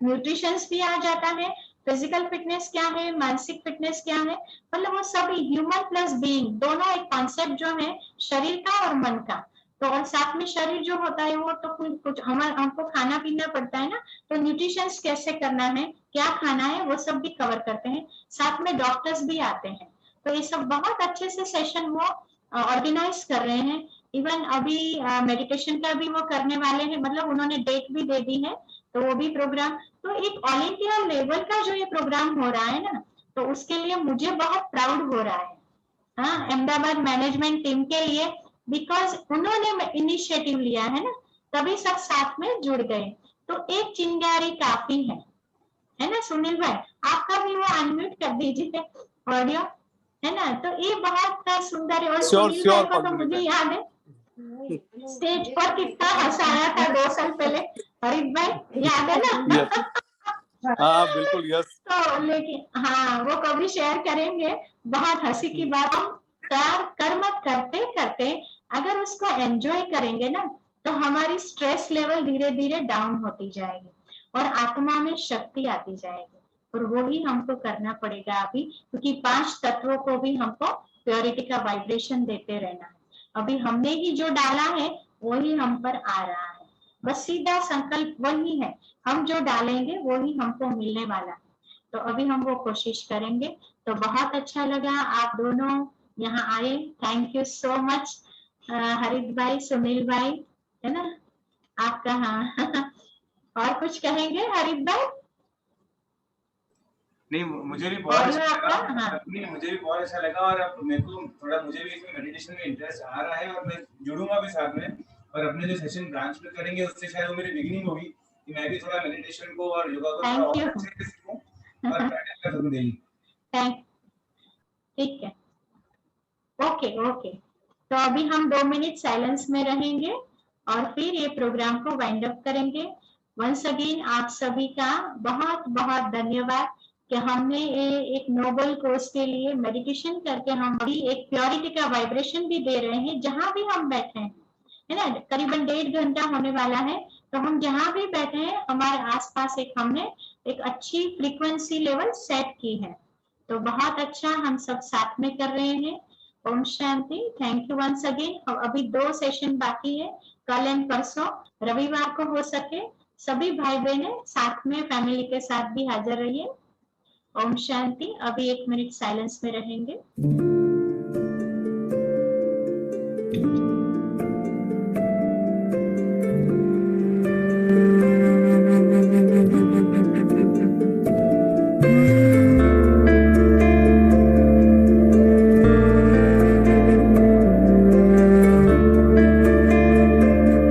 न्यूट्रिशंस भी आ जाता है, फिजिकल फिटनेस क्या है, मानसिक फिटनेस क्या है, मतलब वो सभी ह्यूमन प्लस बीइंग दोनों एक कॉन्सेप्ट जो है शरीर का और मन का। तो और साथ में शरीर जो होता है वो तो कुछ हमको खाना पीना पड़ता है ना, तो न्यूट्रिशंस कैसे करना है, क्या खाना है, वो सब भी कवर करते हैं। साथ में डॉक्टर्स भी आते हैं। तो ये सब बहुत अच्छे से सेशन वो ऑर्गेनाइज कर रहे हैं। इवन अभी मेडिटेशन का भी वो करने वाले हैं, मतलब उन्होंने डेट भी दे दी है, तो वो भी प्रोग्राम। तो एक ऑल इंडिया लेवल का जो ये प्रोग्राम हो रहा है ना, तो उसके लिए मुझे बहुत प्राउड हो रहा है, हाँ अहमदाबाद मैनेजमेंट टीम के लिए, बिकॉज उन्होंने इनिशिएटिव लिया है ना, तभी सब साथ में जुड़ गए। तो एक चिंगारी काफी है ना सुनील भाई, आपका भी वो अनम्यूट कर दीजिए ऑडियो, है ना। तो ये बहुत सुंदर है। और सुनील भाई को तो मुझे याद है स्टेज पर कितना हंसाया था 2 साल पहले, हरित भाई याद है ना? हाँ बिल्कुल, यस। तो लेकिन हाँ वो कभी शेयर करेंगे, बहुत हंसी की बात। हम कर्म करते करते अगर उसको एंजॉय करेंगे ना, तो हमारी स्ट्रेस लेवल धीरे धीरे डाउन होती जाएगी और आत्मा में शक्ति आती जाएगी। और वो ही हमको करना पड़ेगा अभी, क्योंकि 5 तत्वों को भी हमको प्योरिटी का वाइब्रेशन देते रहना है। अभी हमने ही जो डाला है वही हम पर आ रहा है, बस सीधा संकल्प वही है, हम जो डालेंगे वो ही हमको मिलने वाला है। तो अभी हम वो कोशिश करेंगे। तो बहुत अच्छा लगा आप दोनों यहाँ आए, थैंक यू सो मच हरित भाई, सुनील भाई, है ना आपका। हाँ और कुछ कहेंगे हरित भाई? नहीं मुझे भी बहुत अच्छा लगा। हाँ। नहीं मुझे भी बहुत अच्छा लगा और अब मेरे को थोड़ा मुझे भी इसमें मेडिटेशन में इंटरेस्ट आ रहा है और मैं जुड़ूंगा भी साथ में। और अपने जो सेशन ब्रांच में करेंगे उससे शायद वो मेरी बिगिनिंग होगी कि मैं भी थोड़ा मेडिटेशन को और योगा को थोड़ा और अच्छे से सीखूं और प्रैक्टिस कर सकूं डेली। ठीक है, ओके ओके। तो अभी हम 2 मिनट साइलेंस में रहेंगे और फिर ये प्रोग्राम को वाइंड अप करेंगे। वंस अगेन आप सभी का बहुत बहुत धन्यवाद कि हमने एक नोबल कोर्स के लिए मेडिटेशन करके हम भी एक प्योरिटी का वाइब्रेशन भी दे रहे हैं जहां भी हम बैठे हैं, है ना। करीबन 1.5 घंटा होने वाला है, तो हम जहां भी बैठे हैं हमारे आसपास एक हमने एक अच्छी फ्रीक्वेंसी लेवल सेट की है। तो बहुत अच्छा हम सब साथ में कर रहे हैं। Om Shanti, thank you once again. अभी 2 सेशन बाकी है, कल एंड परसों, रविवार को हो सके सभी भाई बहने साथ में फैमिली के साथ भी हाजिर रहिए। ओम शांति। अभी 1 मिनट साइलेंस में रहेंगे।